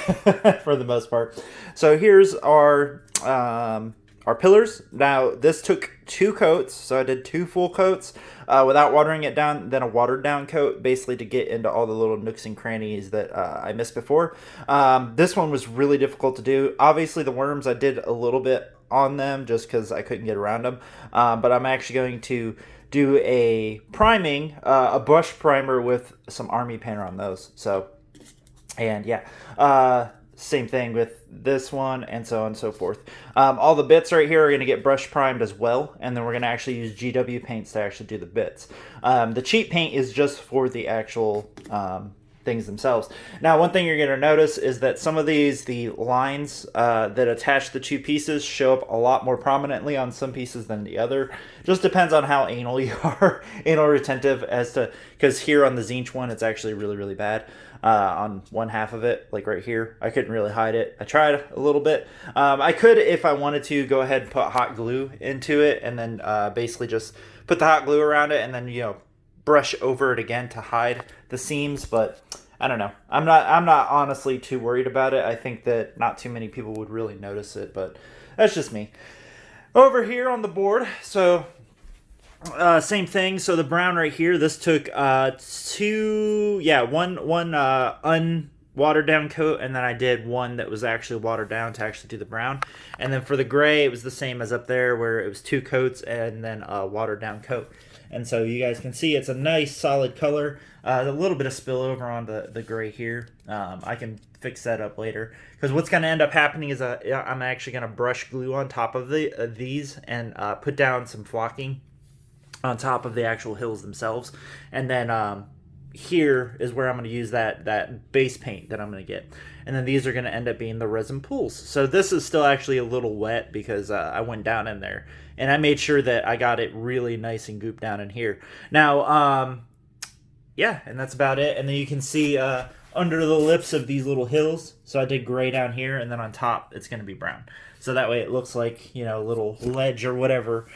for the most part. So here's our pillars. Now this took 2 coats, so I did 2 full coats without watering it down, then a watered down coat, basically to get into all the little nooks and crannies that I missed before. This one was really difficult to do. Obviously the worms, I did a little bit on them just because I couldn't get around them, but I'm actually going to do a priming, a brush primer with some army painter on those. So, and yeah, same thing with this one, and so on and so forth. All the bits right here are going to get brush primed as well, and then we're going to actually use GW paints to actually do the bits. The cheap paint is just for the actual things themselves. Now, one thing you're going to notice is that some of these, the lines that attach the 2 pieces, show up a lot more prominently on some pieces than the other. Just depends on how anal you are, anal retentive, as to, because here on the Tzeentch one, it's actually really bad. On one half of it, like right here, I couldn't really hide it. I tried a little bit. I could, if I wanted to, go ahead and put hot glue into it, and then basically just put the hot glue around it, and then brush over it again to hide the seams. But I don't know. I'm not honestly too worried about it. I think that not too many people would really notice it, but that's just me. Over here on the board, so same thing. So the brown right here, this took one watered down coat, and then I did one that was actually watered down to actually do the brown. And then for the gray, it was the same as up there, where it was 2 coats and then a watered down coat. And so you guys can see it's a nice solid color. A little bit of spillover on the gray here. I can fix that up later, because what's going to end up happening is I'm actually going to brush glue on top of these and put down some flocking on top of the actual hills themselves. And then here is where I'm going to use that base paint that I'm going to get. And then these are going to end up being the resin pools. So this is still actually a little wet because I went down in there. And I made sure that I got it really nice and gooped down in here. Now, yeah, and that's about it. And then you can see under the lips of these little hills. So I did gray down here, and then on top it's going to be brown. So that way it looks like, you know, a little ledge or whatever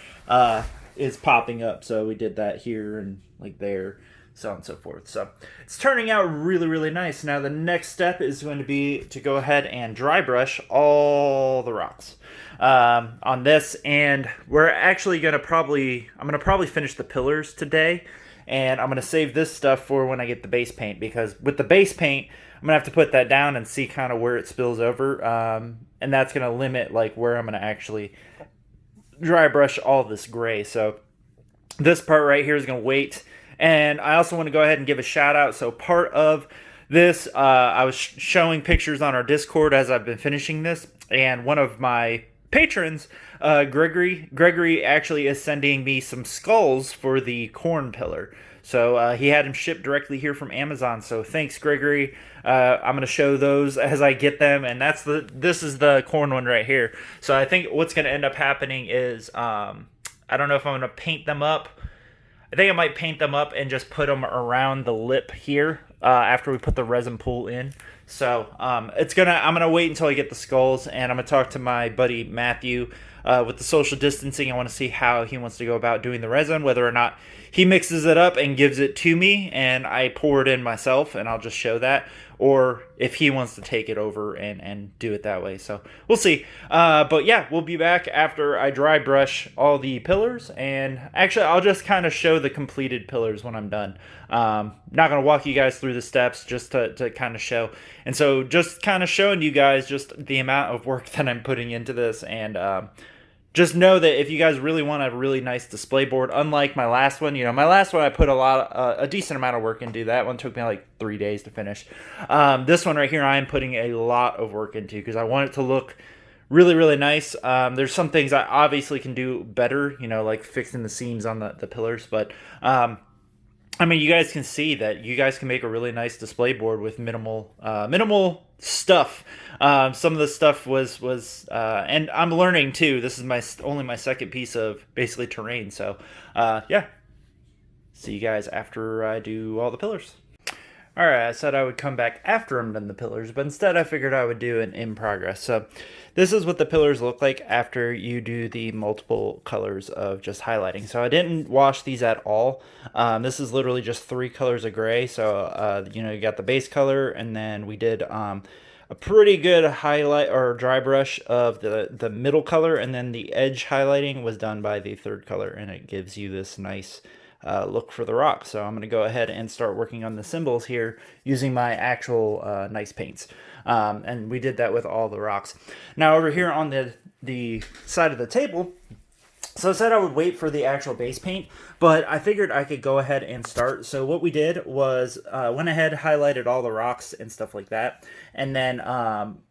is popping up. So we did that here and like there, so on and so forth. So it's turning out really, really nice. Now the next step is going to be to go ahead and dry brush all the rocks on this. And we're actually going to I'm going to probably finish the pillars today. And I'm going to save this stuff for when I get the base paint, because with the base paint, I'm going to have to put that down and see kind of where it spills over. And that's going to limit like where I'm going to actually dry brush all this gray. So this part right here is going to wait. And I also want to go ahead and give a shout out. So part of this, I was showing pictures on our Discord as I've been finishing this. And one of my patrons, Gregory actually is sending me some skulls for the corn pillar. So he had them shipped directly here from Amazon. So thanks, Gregory. I'm going to show those as I get them. And this is the corn one right here. So I think what's going to end up happening is, I don't know if I'm going to paint them up. I think I might paint them up and just put them around the lip here after we put the resin pool in. So I'm gonna wait until I get the skulls, and I'm gonna talk to my buddy Matthew with the social distancing. I want to see how he wants to go about doing the resin, whether or not he mixes it up and gives it to me and I pour it in myself and I'll just show that, or if he wants to take it over and do it that way. So we'll see. But yeah, we'll be back after I dry brush all the pillars, and actually I'll just kind of show the completed pillars when I'm done. Not going to walk you guys through the steps, just to kind of show. And so just kind of showing you guys just the amount of work that I'm putting into this. And just know that if you guys really want a really nice display board, unlike my last one, my last one I put a decent amount of work into. That one took me like 3 days to finish. This one right here I'm putting a lot of work into because I want it to look really, really nice. There's some things I obviously can do better, like fixing the seams on the pillars, but I mean, you guys can see that you guys can make a really nice display board with minimal stuff. Some of the stuff was and I'm learning too. This is only my second piece of basically terrain. So yeah, see you guys after I do all the pillars. All right, I said I would come back after I'm done the pillars, but instead I figured I would do an in progress. So this is what the pillars look like after you do the multiple colors of just highlighting. So I didn't wash these at all. This is literally just 3 colors of gray. So, you got the base color, and then we did a pretty good highlight or dry brush of the middle color, and then the edge highlighting was done by the 3rd color, and it gives you this nice look for the rock. So I'm going to go ahead and start working on the symbols here using my actual nice paints. And we did that with all the rocks. Now over here on the side of the table, so I said I would wait for the actual base paint, but I figured I could go ahead and start. So what we did was went ahead, highlighted all the rocks and stuff like that, and then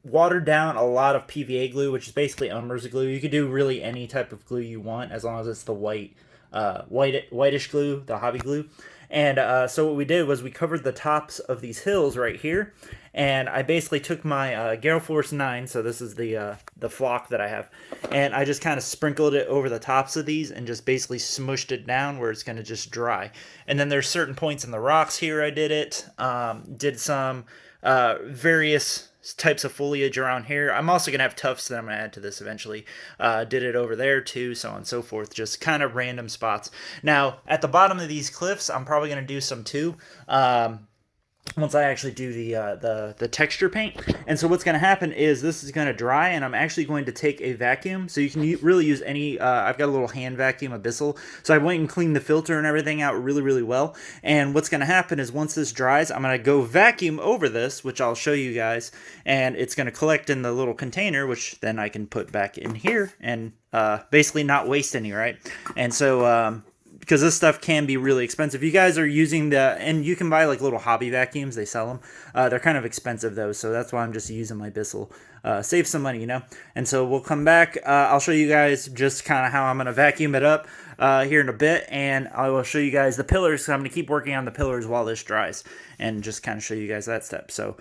watered down a lot of PVA glue, which is basically Elmer's glue. You could do really any type of glue you want as long as it's the whitish glue, the hobby glue. And so what we did was we covered the tops of these hills right here, and I basically took my Gale Force 9, so this is the flock that I have, and I just kind of sprinkled it over the tops of these and just basically smushed it down where it's going to just dry. And then there's certain points in the rocks here I did it, did some various types of foliage around here. I'm also gonna have tufts that I'm gonna add to this eventually. Did it over there too, so on and so forth, just kind of random spots. Now at the bottom of these cliffs I'm probably gonna do some too. once I actually do the texture paint. And so what's going to happen is this is going to dry, and I'm actually going to take a vacuum. So you can really use any, I've got a little hand vacuum, a Bissell. So I went and cleaned the filter and everything out really, really well. And what's going to happen is once this dries, I'm going to go vacuum over this, which I'll show you guys. And it's going to collect in the little container, which then I can put back in here and basically not waste any, right? And so, because this stuff can be really expensive. You guys are using and you can buy like little hobby vacuums, they sell them. They're kind of expensive though, so that's why I'm just using my Bissell. Save some money, you know? And so we'll come back. I'll show you guys just kind of how I'm going to vacuum it up here in a bit, and I will show you guys the pillars. So I'm going to keep working on the pillars while this dries and just kind of show you guys that step. So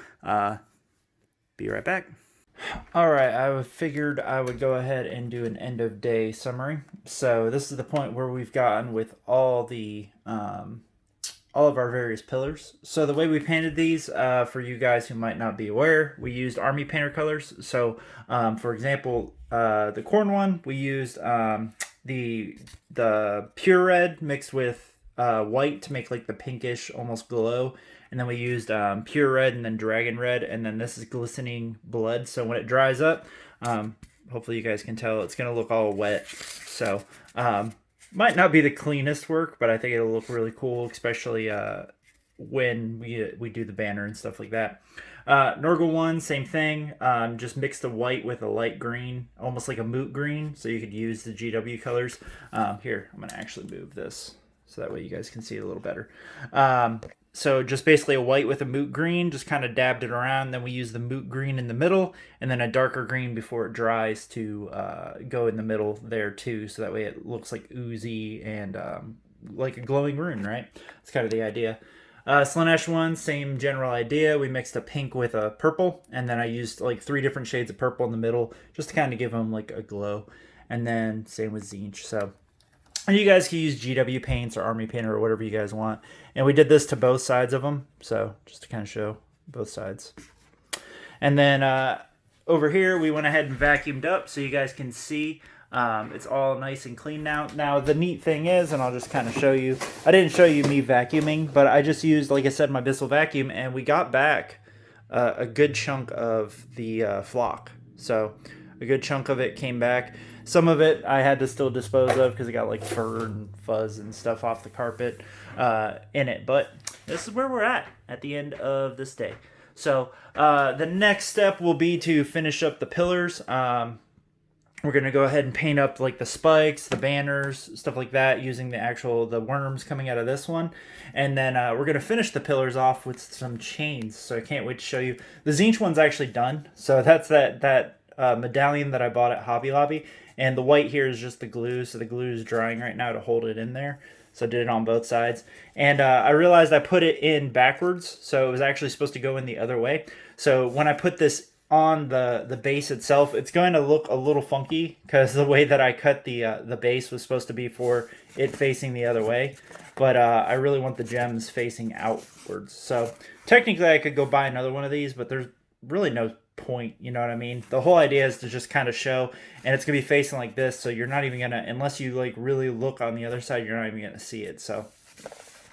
be right back. All right, I figured I would go ahead and do an end of day summary. So this is the point where we've gotten with all of our various pillars. So the way we painted these, for you guys who might not be aware, we used Army Painter colors. So for example, the corn one, we used the pure red mixed with white to make like the pinkish almost glow. And then we used pure red and then dragon red, and then this is glistening blood. So when it dries up, hopefully you guys can tell, it's going to look all wet. So might not be the cleanest work, but I think it'll look really cool, especially when we do the banner and stuff like that. Nurgle one, same thing. Just mix the white with a light green, almost like a moot green, so you could use the GW colors. Here, I'm going to actually move this so that way you guys can see it a little better. So just basically a white with a moot green, just kind of dabbed it around. Then we use the moot green in the middle, and then a darker green before it dries to go in the middle there too. So that way it looks like oozy and like a glowing rune, right? That's kind of the idea. Slaanesh one, same general idea. We mixed a pink with a purple, and then I used like 3 different shades of purple in the middle just to kind of give them like a glow. And then same with Tzeentch. So and you guys can use GW paints or Army Painter or whatever you guys want. And we did this to both sides of them, so just to kind of show both sides. And then over here, we went ahead and vacuumed up so you guys can see it's all nice and clean now. Now, the neat thing is, and I'll just kind of show you, I didn't show you me vacuuming, but I just used, like I said, my Bissell vacuum, and we got back a good chunk of the flock. So a good chunk of it came back. Some of it I had to still dispose of because it got like fur and fuzz and stuff off the carpet in it. But this is where we're at the end of this day. So the next step will be to finish up the pillars. We're going to go ahead and paint up like the spikes, the banners, stuff like that, using the worms coming out of this one. And then we're going to finish the pillars off with some chains. So I can't wait to show you. The Tzeentch one's actually done. So that's that medallion that I bought at Hobby Lobby. And the white here is just the glue. So the glue is drying right now to hold it in there. So I did it on both sides. And I realized I put it in backwards. So it was actually supposed to go in the other way. So when I put this on the base itself, it's going to look a little funky because the way that I cut the base was supposed to be for it facing the other way. But I really want the gems facing outwards. So technically I could go buy another one of these, but there's really no point, you know what I mean? The whole idea is to just kind of show, and it's gonna be facing like this, so you're not even gonna, unless you like really look on the other side, you're not even gonna see it. So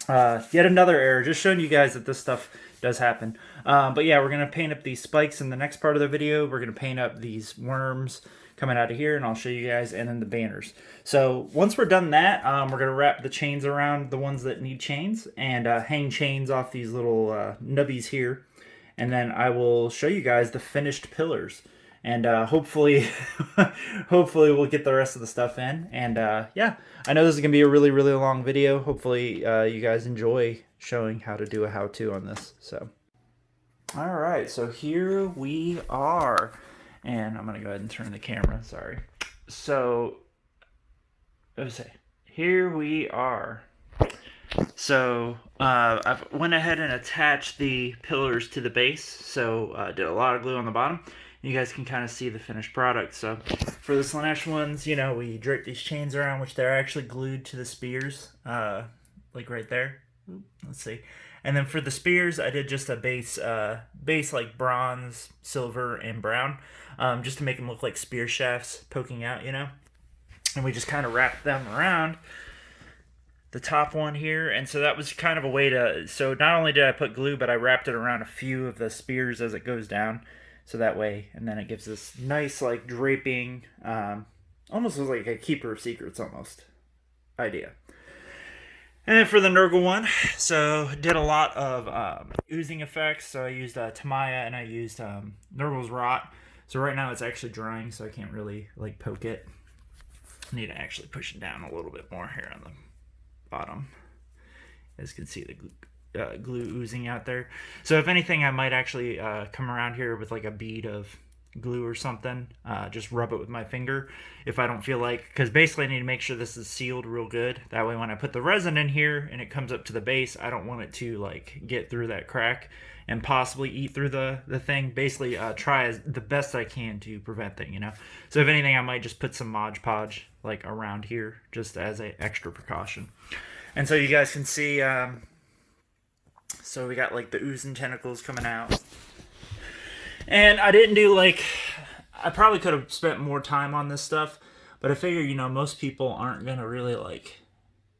yet another error, just showing you guys that this stuff does happen. But yeah, we're gonna paint up these spikes in the next part of the video. We're gonna paint up these worms coming out of here, and I'll show you guys, and then the banners. So once we're done that, we're gonna wrap the chains around the ones that need chains, and hang chains off these little nubbies here. And then I will show you guys the finished pillars. And hopefully we'll get the rest of the stuff in. And yeah, I know this is going to be a really, really long video. Hopefully you guys enjoy showing how to do a how-to on this. So, all right, so here we are. And I'm going to go ahead and turn the camera, sorry. So, let's see. Here we are. So I went ahead and attached the pillars to the base, so did a lot of glue on the bottom. You guys can kind of see the finished product. So for the Slaanesh ones, you know, we drape these chains around, which they're actually glued to the spears, like right there. Let's see. And then for the spears, I did just a base like bronze, silver, and brown, just to make them look like spear shafts poking out, you know. And we just kind of wrapped them around the top one here, and so that was kind of a way to, so not only did I put glue, but I wrapped it around a few of the spears as it goes down, so that way, and then it gives this nice like draping, almost like a keeper of secrets almost idea. And then for the Nurgle one, so did a lot of oozing effects. So I used Tamaya and I used Nurgle's Rot. So right now it's actually drying, so I can't really like poke it. I need to actually push it down a little bit more here on the bottom. As you can see the glue oozing out there. So if anything, I might actually come around here with like a bead of glue or something, just rub it with my finger if I don't feel like, because basically I need to make sure this is sealed real good. That way when I put the resin in here and it comes up to the base, I don't want it to like get through that crack and possibly eat through the thing. Basically try the best I can to prevent that, you know. So if anything, I might just put some Mod Podge like around here just as an extra precaution. And so you guys can see, so we got like the oozing tentacles coming out. And I didn't do like, I probably could have spent more time on this stuff, but I figure, you know, most people aren't going to really like,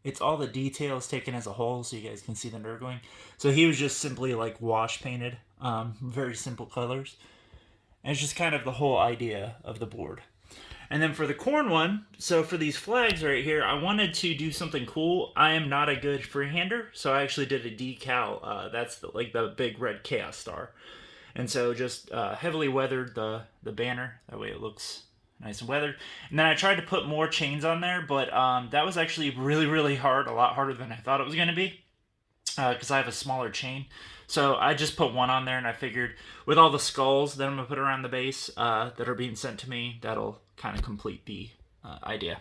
it's all the details taken as a whole so you guys can see the Nurgling. So he was just simply like wash painted, very simple colors. And it's just kind of the whole idea of the board. And then for the Khorne one, so for these flags right here, I wanted to do something cool. I am not a good freehander, so I actually did a decal. That's like the big red Chaos Star. And so just heavily weathered the banner. That way it looks nice and weathered. And then I tried to put more chains on there, but that was actually really, really hard. A lot harder than I thought it was going to be. Because I have a smaller chain. So I just put one on there, and I figured with all the skulls that I'm going to put around the base that are being sent to me, that'll kind of complete the idea.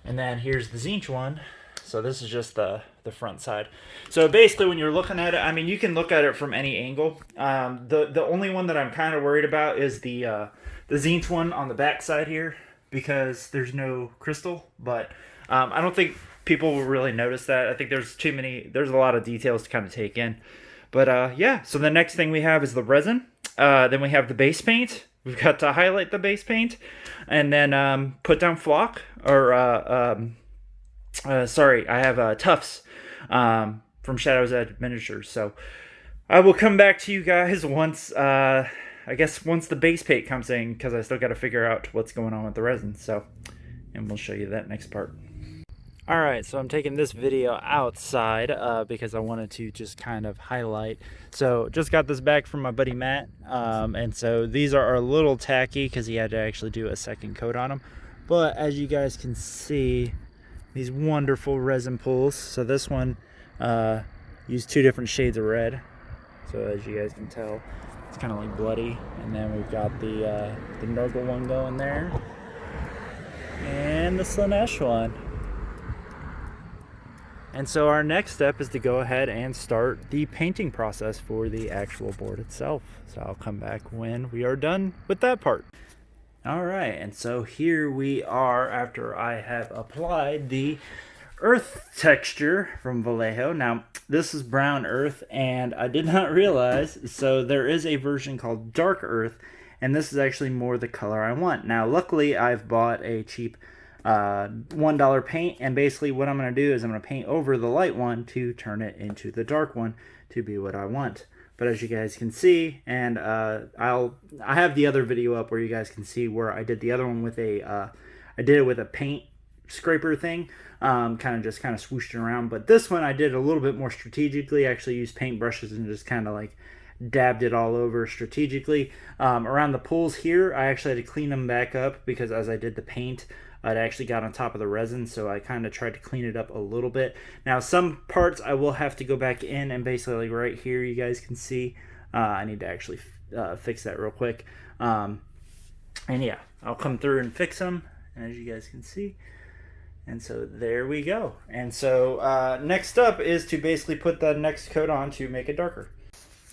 And then here's the Tzeentch one. So this is just the front side. So basically when you're looking at it, I mean, you can look at it from any angle. The only one that I'm kind of worried about is the Tzeentch one on the back side here, because there's no crystal. But I don't think people will really notice that. I think there's a lot of details to kind of take in. But yeah, so the next thing we have is the resin. Then we have the base paint. We've got to highlight the base paint. And then put down flock, or sorry, I have Tufts from Shadow's Edge Miniatures. So I will come back to you guys once, I guess once the base paint comes in, because I still got to figure out what's going on with the resin. So, and we'll show you that next part. Alright, so I'm taking this video outside because I wanted to just kind of highlight. So just got this back from my buddy Matt, and so these are a little tacky because he had to actually do a second coat on them. But as you guys can see, these wonderful resin pools. So this one used 2 different shades of red. So as you guys can tell, it's kind of like bloody. And then we've got the Nurgle one going there, and the Slaanesh one. And so our next step is to go ahead and start the painting process for the actual board itself. So I'll come back when we are done with that part. Alright, and so here we are after I have applied the earth texture from Vallejo. Now, this is brown earth, and I did not realize, so there is a version called dark earth, and this is actually more the color I want. Now, luckily, I've bought a cheap $1 paint, and basically what I'm going to do is I'm going to paint over the light one to turn it into the dark one to be what I want. But as you guys can see, and I have the other video up where you guys can see where I did the other one with I did it with a paint scraper thing, kind of swooshed it around. But this one I did a little bit more strategically. I actually used paint brushes and just kind of like dabbed it all over strategically. Around the pools here, I actually had to clean them back up because as I did the paint, it actually got on top of the resin, so I kind of tried to clean it up a little bit. Now, some parts I will have to go back in, and basically like right here, you guys can see, I need to actually fix that real quick. And yeah, I'll come through and fix them, as you guys can see. And so there we go. And so next up is to basically put the next coat on to make it darker.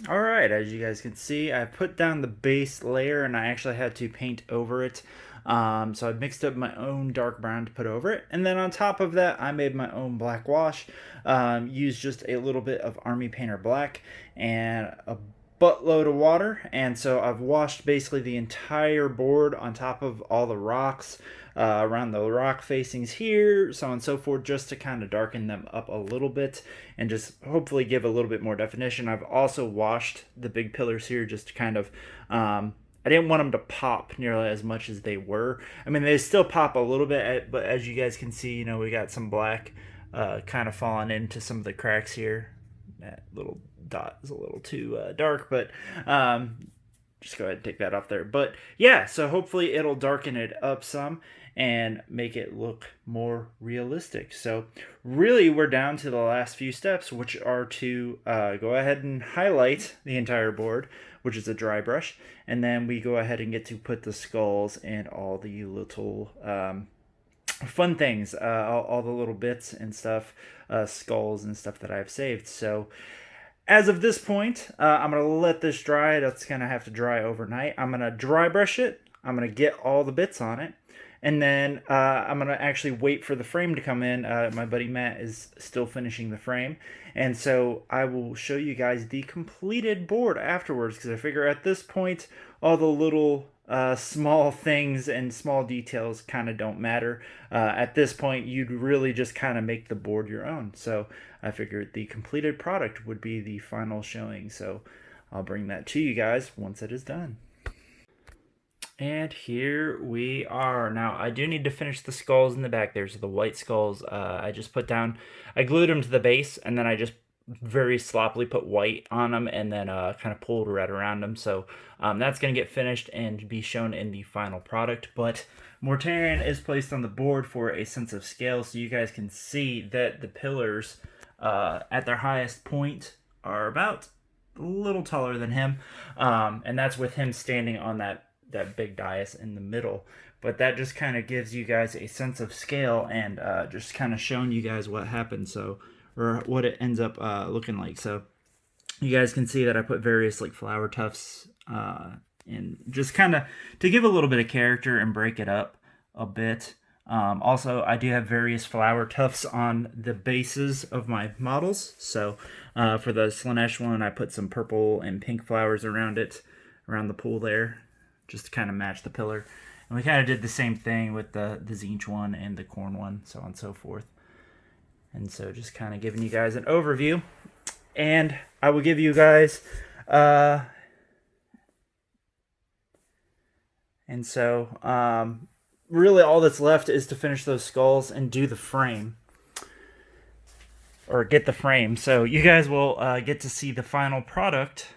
Alright, as you guys can see, I put down the base layer, and I actually had to paint over it. So I mixed up my own dark brown to put over it. And then on top of that, I made my own black wash. Used just a little bit of Army Painter Black and a buttload of water. And so I've washed basically the entire board on top of all the rocks, around the rock facings here, so on and so forth, just to kind of darken them up a little bit and just hopefully give a little bit more definition. I've also washed the big pillars here just to kind of I didn't want them to pop nearly as much as they were. I mean, they still pop a little bit, but as you guys can see, you know, we got some black kind of falling into some of the cracks here. That little dot is a little too dark, but just go ahead and take that off there. But yeah, so hopefully it'll darken it up some and make it look more realistic. So really we're down to the last few steps, which are to go ahead and highlight the entire board, which is a dry brush, and then we go ahead and get to put the skulls and all the little fun things, all the little bits and stuff, skulls and stuff that I've saved. So as of this point, I'm going to let this dry. That's going to have to dry overnight. I'm going to dry brush it. I'm going to get all the bits on it. And then I'm going to actually wait for the frame to come in. My buddy Matt is still finishing the frame. And so I will show you guys the completed board afterwards, because I figure at this point, all the little small things and small details kind of don't matter. At this point, you'd really just kind of make the board your own. So I figured the completed product would be the final showing. So I'll bring that to you guys once it is done. And here we are. Now, I do need to finish the skulls in the back there. So the white skulls, I just put down, I glued them to the base, and then I just very sloppily put white on them and then kind of pulled red around them. So that's going to get finished and be shown in the final product. But Mortarion is placed on the board for a sense of scale, so you guys can see that the pillars at their highest point are about a little taller than him. And that's with him standing on that big dais in the middle. But that just kind of gives you guys a sense of scale and just kind of showing you guys what happened, so, or what it ends up looking like. So you guys can see that I put various like flower tufts and just kind of to give a little bit of character and break it up a bit. Also, I do have various flower tufts on the bases of my models. So for the Slaanesh one, I put some purple and pink flowers around it, around the pool there, just to kind of match the pillar. And we kind of did the same thing with the Tzeentch one and the Khorne one, so on and so forth. And so just kind of giving you guys an overview. And I will give you guys... really all that's left is to finish those skulls and do the frame. Or get the frame. So you guys will get to see the final product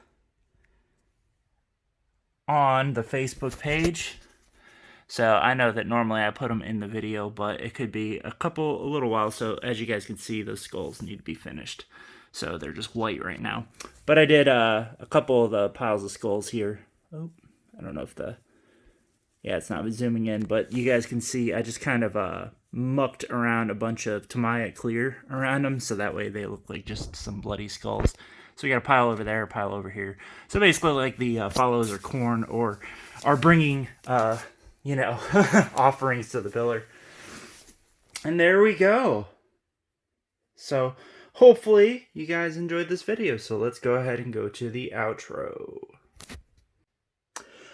on the Facebook page. So I know that normally I put them in the video, but it could be a little while. So as you guys can see, those skulls need to be finished. So they're just white right now. But I did a couple of the piles of skulls here. Oh, I don't know if yeah, it's not zooming in, but you guys can see I just kind of mucked around a bunch of Tamiya clear around them, so that way they look like just some bloody skulls. So we got a pile over there, a pile over here. So basically, like the follows or Khorne or are bringing, offerings to the pillar. And there we go. So hopefully you guys enjoyed this video. So let's go ahead and go to the outro.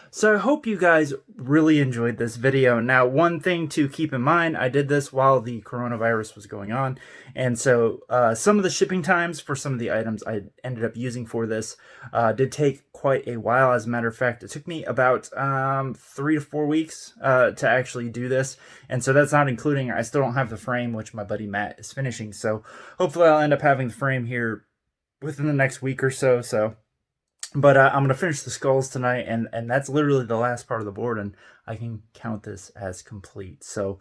So I hope you guys really enjoyed this video. Now, one thing to keep in mind, I did this while the coronavirus was going on. And so some of the shipping times for some of the items I ended up using for this did take quite a while. As a matter of fact, it took me about 3 to 4 weeks to actually do this. And so that's not including, I still don't have the frame, which my buddy Matt is finishing. So hopefully I'll end up having the frame here within the next week or so. But I'm going to finish the skulls tonight, and that's literally the last part of the board, and I can count this as complete. So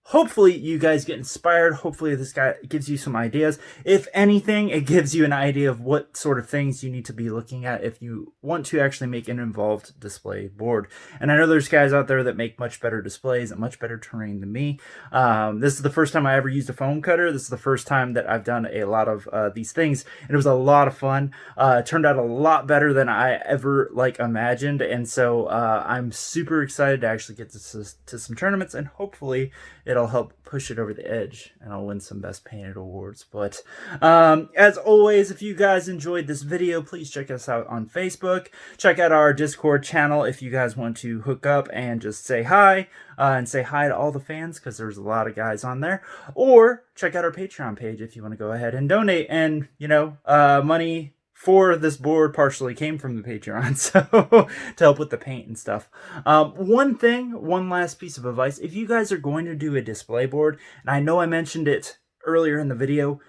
hopefully you guys get inspired. Hopefully this guy gives you some ideas. If anything, it gives you an idea of what sort of things you need to be looking at if you want to actually make an involved display board. And I know there's guys out there that make much better displays and much better terrain than me. This is the first time I ever used a foam cutter. This is the first time that I've done a lot of these things, and it was a lot of fun. It turned out a lot better than I ever imagined, and so I'm super excited to actually get to some tournaments and hopefully it'll help push it over the edge, and I'll win some Best Painted awards. But as always, if you guys enjoyed this video, please check us out on Facebook. Check out our Discord channel if you guys want to hook up and just say hi, and say hi to all the fans, because there's a lot of guys on there. Or check out our Patreon page if you want to go ahead and donate. And, you know, money for this board partially came from the Patreon, so to help with the paint and stuff. One last piece of advice: if you guys are going to do a display board, and I know I mentioned it earlier in the video,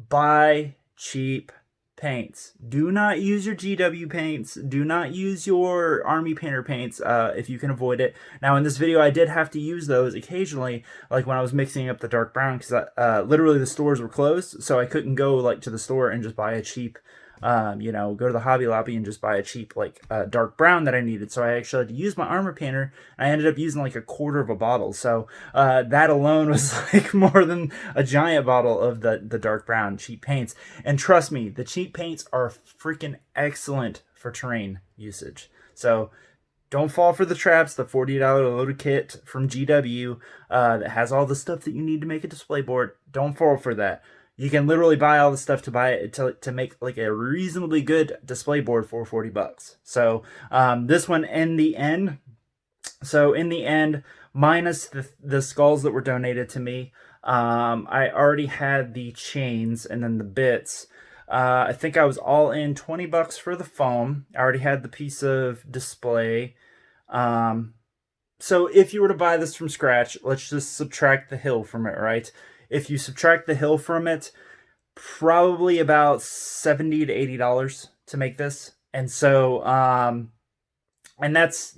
buy cheap paints. Do not use your GW paints. Do not use your Army Painter paints if you can avoid it. Now, in this video, I did have to use those occasionally, like when I was mixing up the dark brown, because literally the stores were closed, so I couldn't go like to the store and just buy a cheap you know, go to the Hobby Lobby and just buy a cheap, like, dark brown that I needed. So I actually had to use my Armor Painter. I ended up using, like, a quarter of a bottle. So that alone was, like, more than a giant bottle of the dark brown cheap paints. And trust me, the cheap paints are freaking excellent for terrain usage. So don't fall for the traps. The $40 loaded kit from GW that has all the stuff that you need to make a display board. Don't fall for that. You can literally buy all the stuff to buy it to make like a reasonably good display board for $40. So this one in the end, minus the skulls that were donated to me, I already had the chains and then the bits. I think I was all in $20 for the foam. I already had the piece of display. So if you were to buy this from scratch, let's just subtract the hill from it, right? If you subtract the hill from it, probably about $70 to $80 to make this. And so, and that's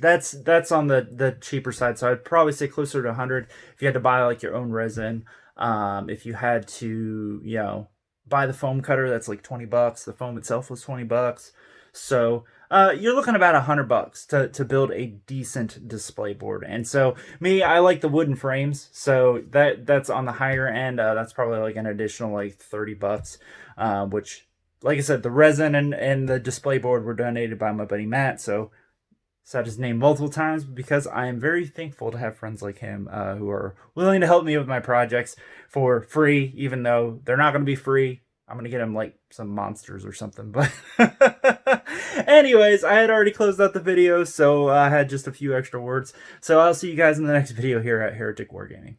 on the cheaper side. So I'd probably say closer to 100 if you had to buy like your own resin. If you had to, you know, buy the foam cutter, that's like $20. The foam itself was $20. So you're looking about $100 to build a decent display board. And so me, I like the wooden frames, so that's on the higher end. That's probably like an additional like $30, which, like I said, the resin and the display board were donated by my buddy Matt. So said his name multiple times because I am very thankful to have friends like him who are willing to help me with my projects for free, even though they're not going to be free. I'm going to get him like some monsters or something. But anyways, I had already closed out the video, so I had just a few extra words. So I'll see you guys in the next video here at Heretic Wargaming.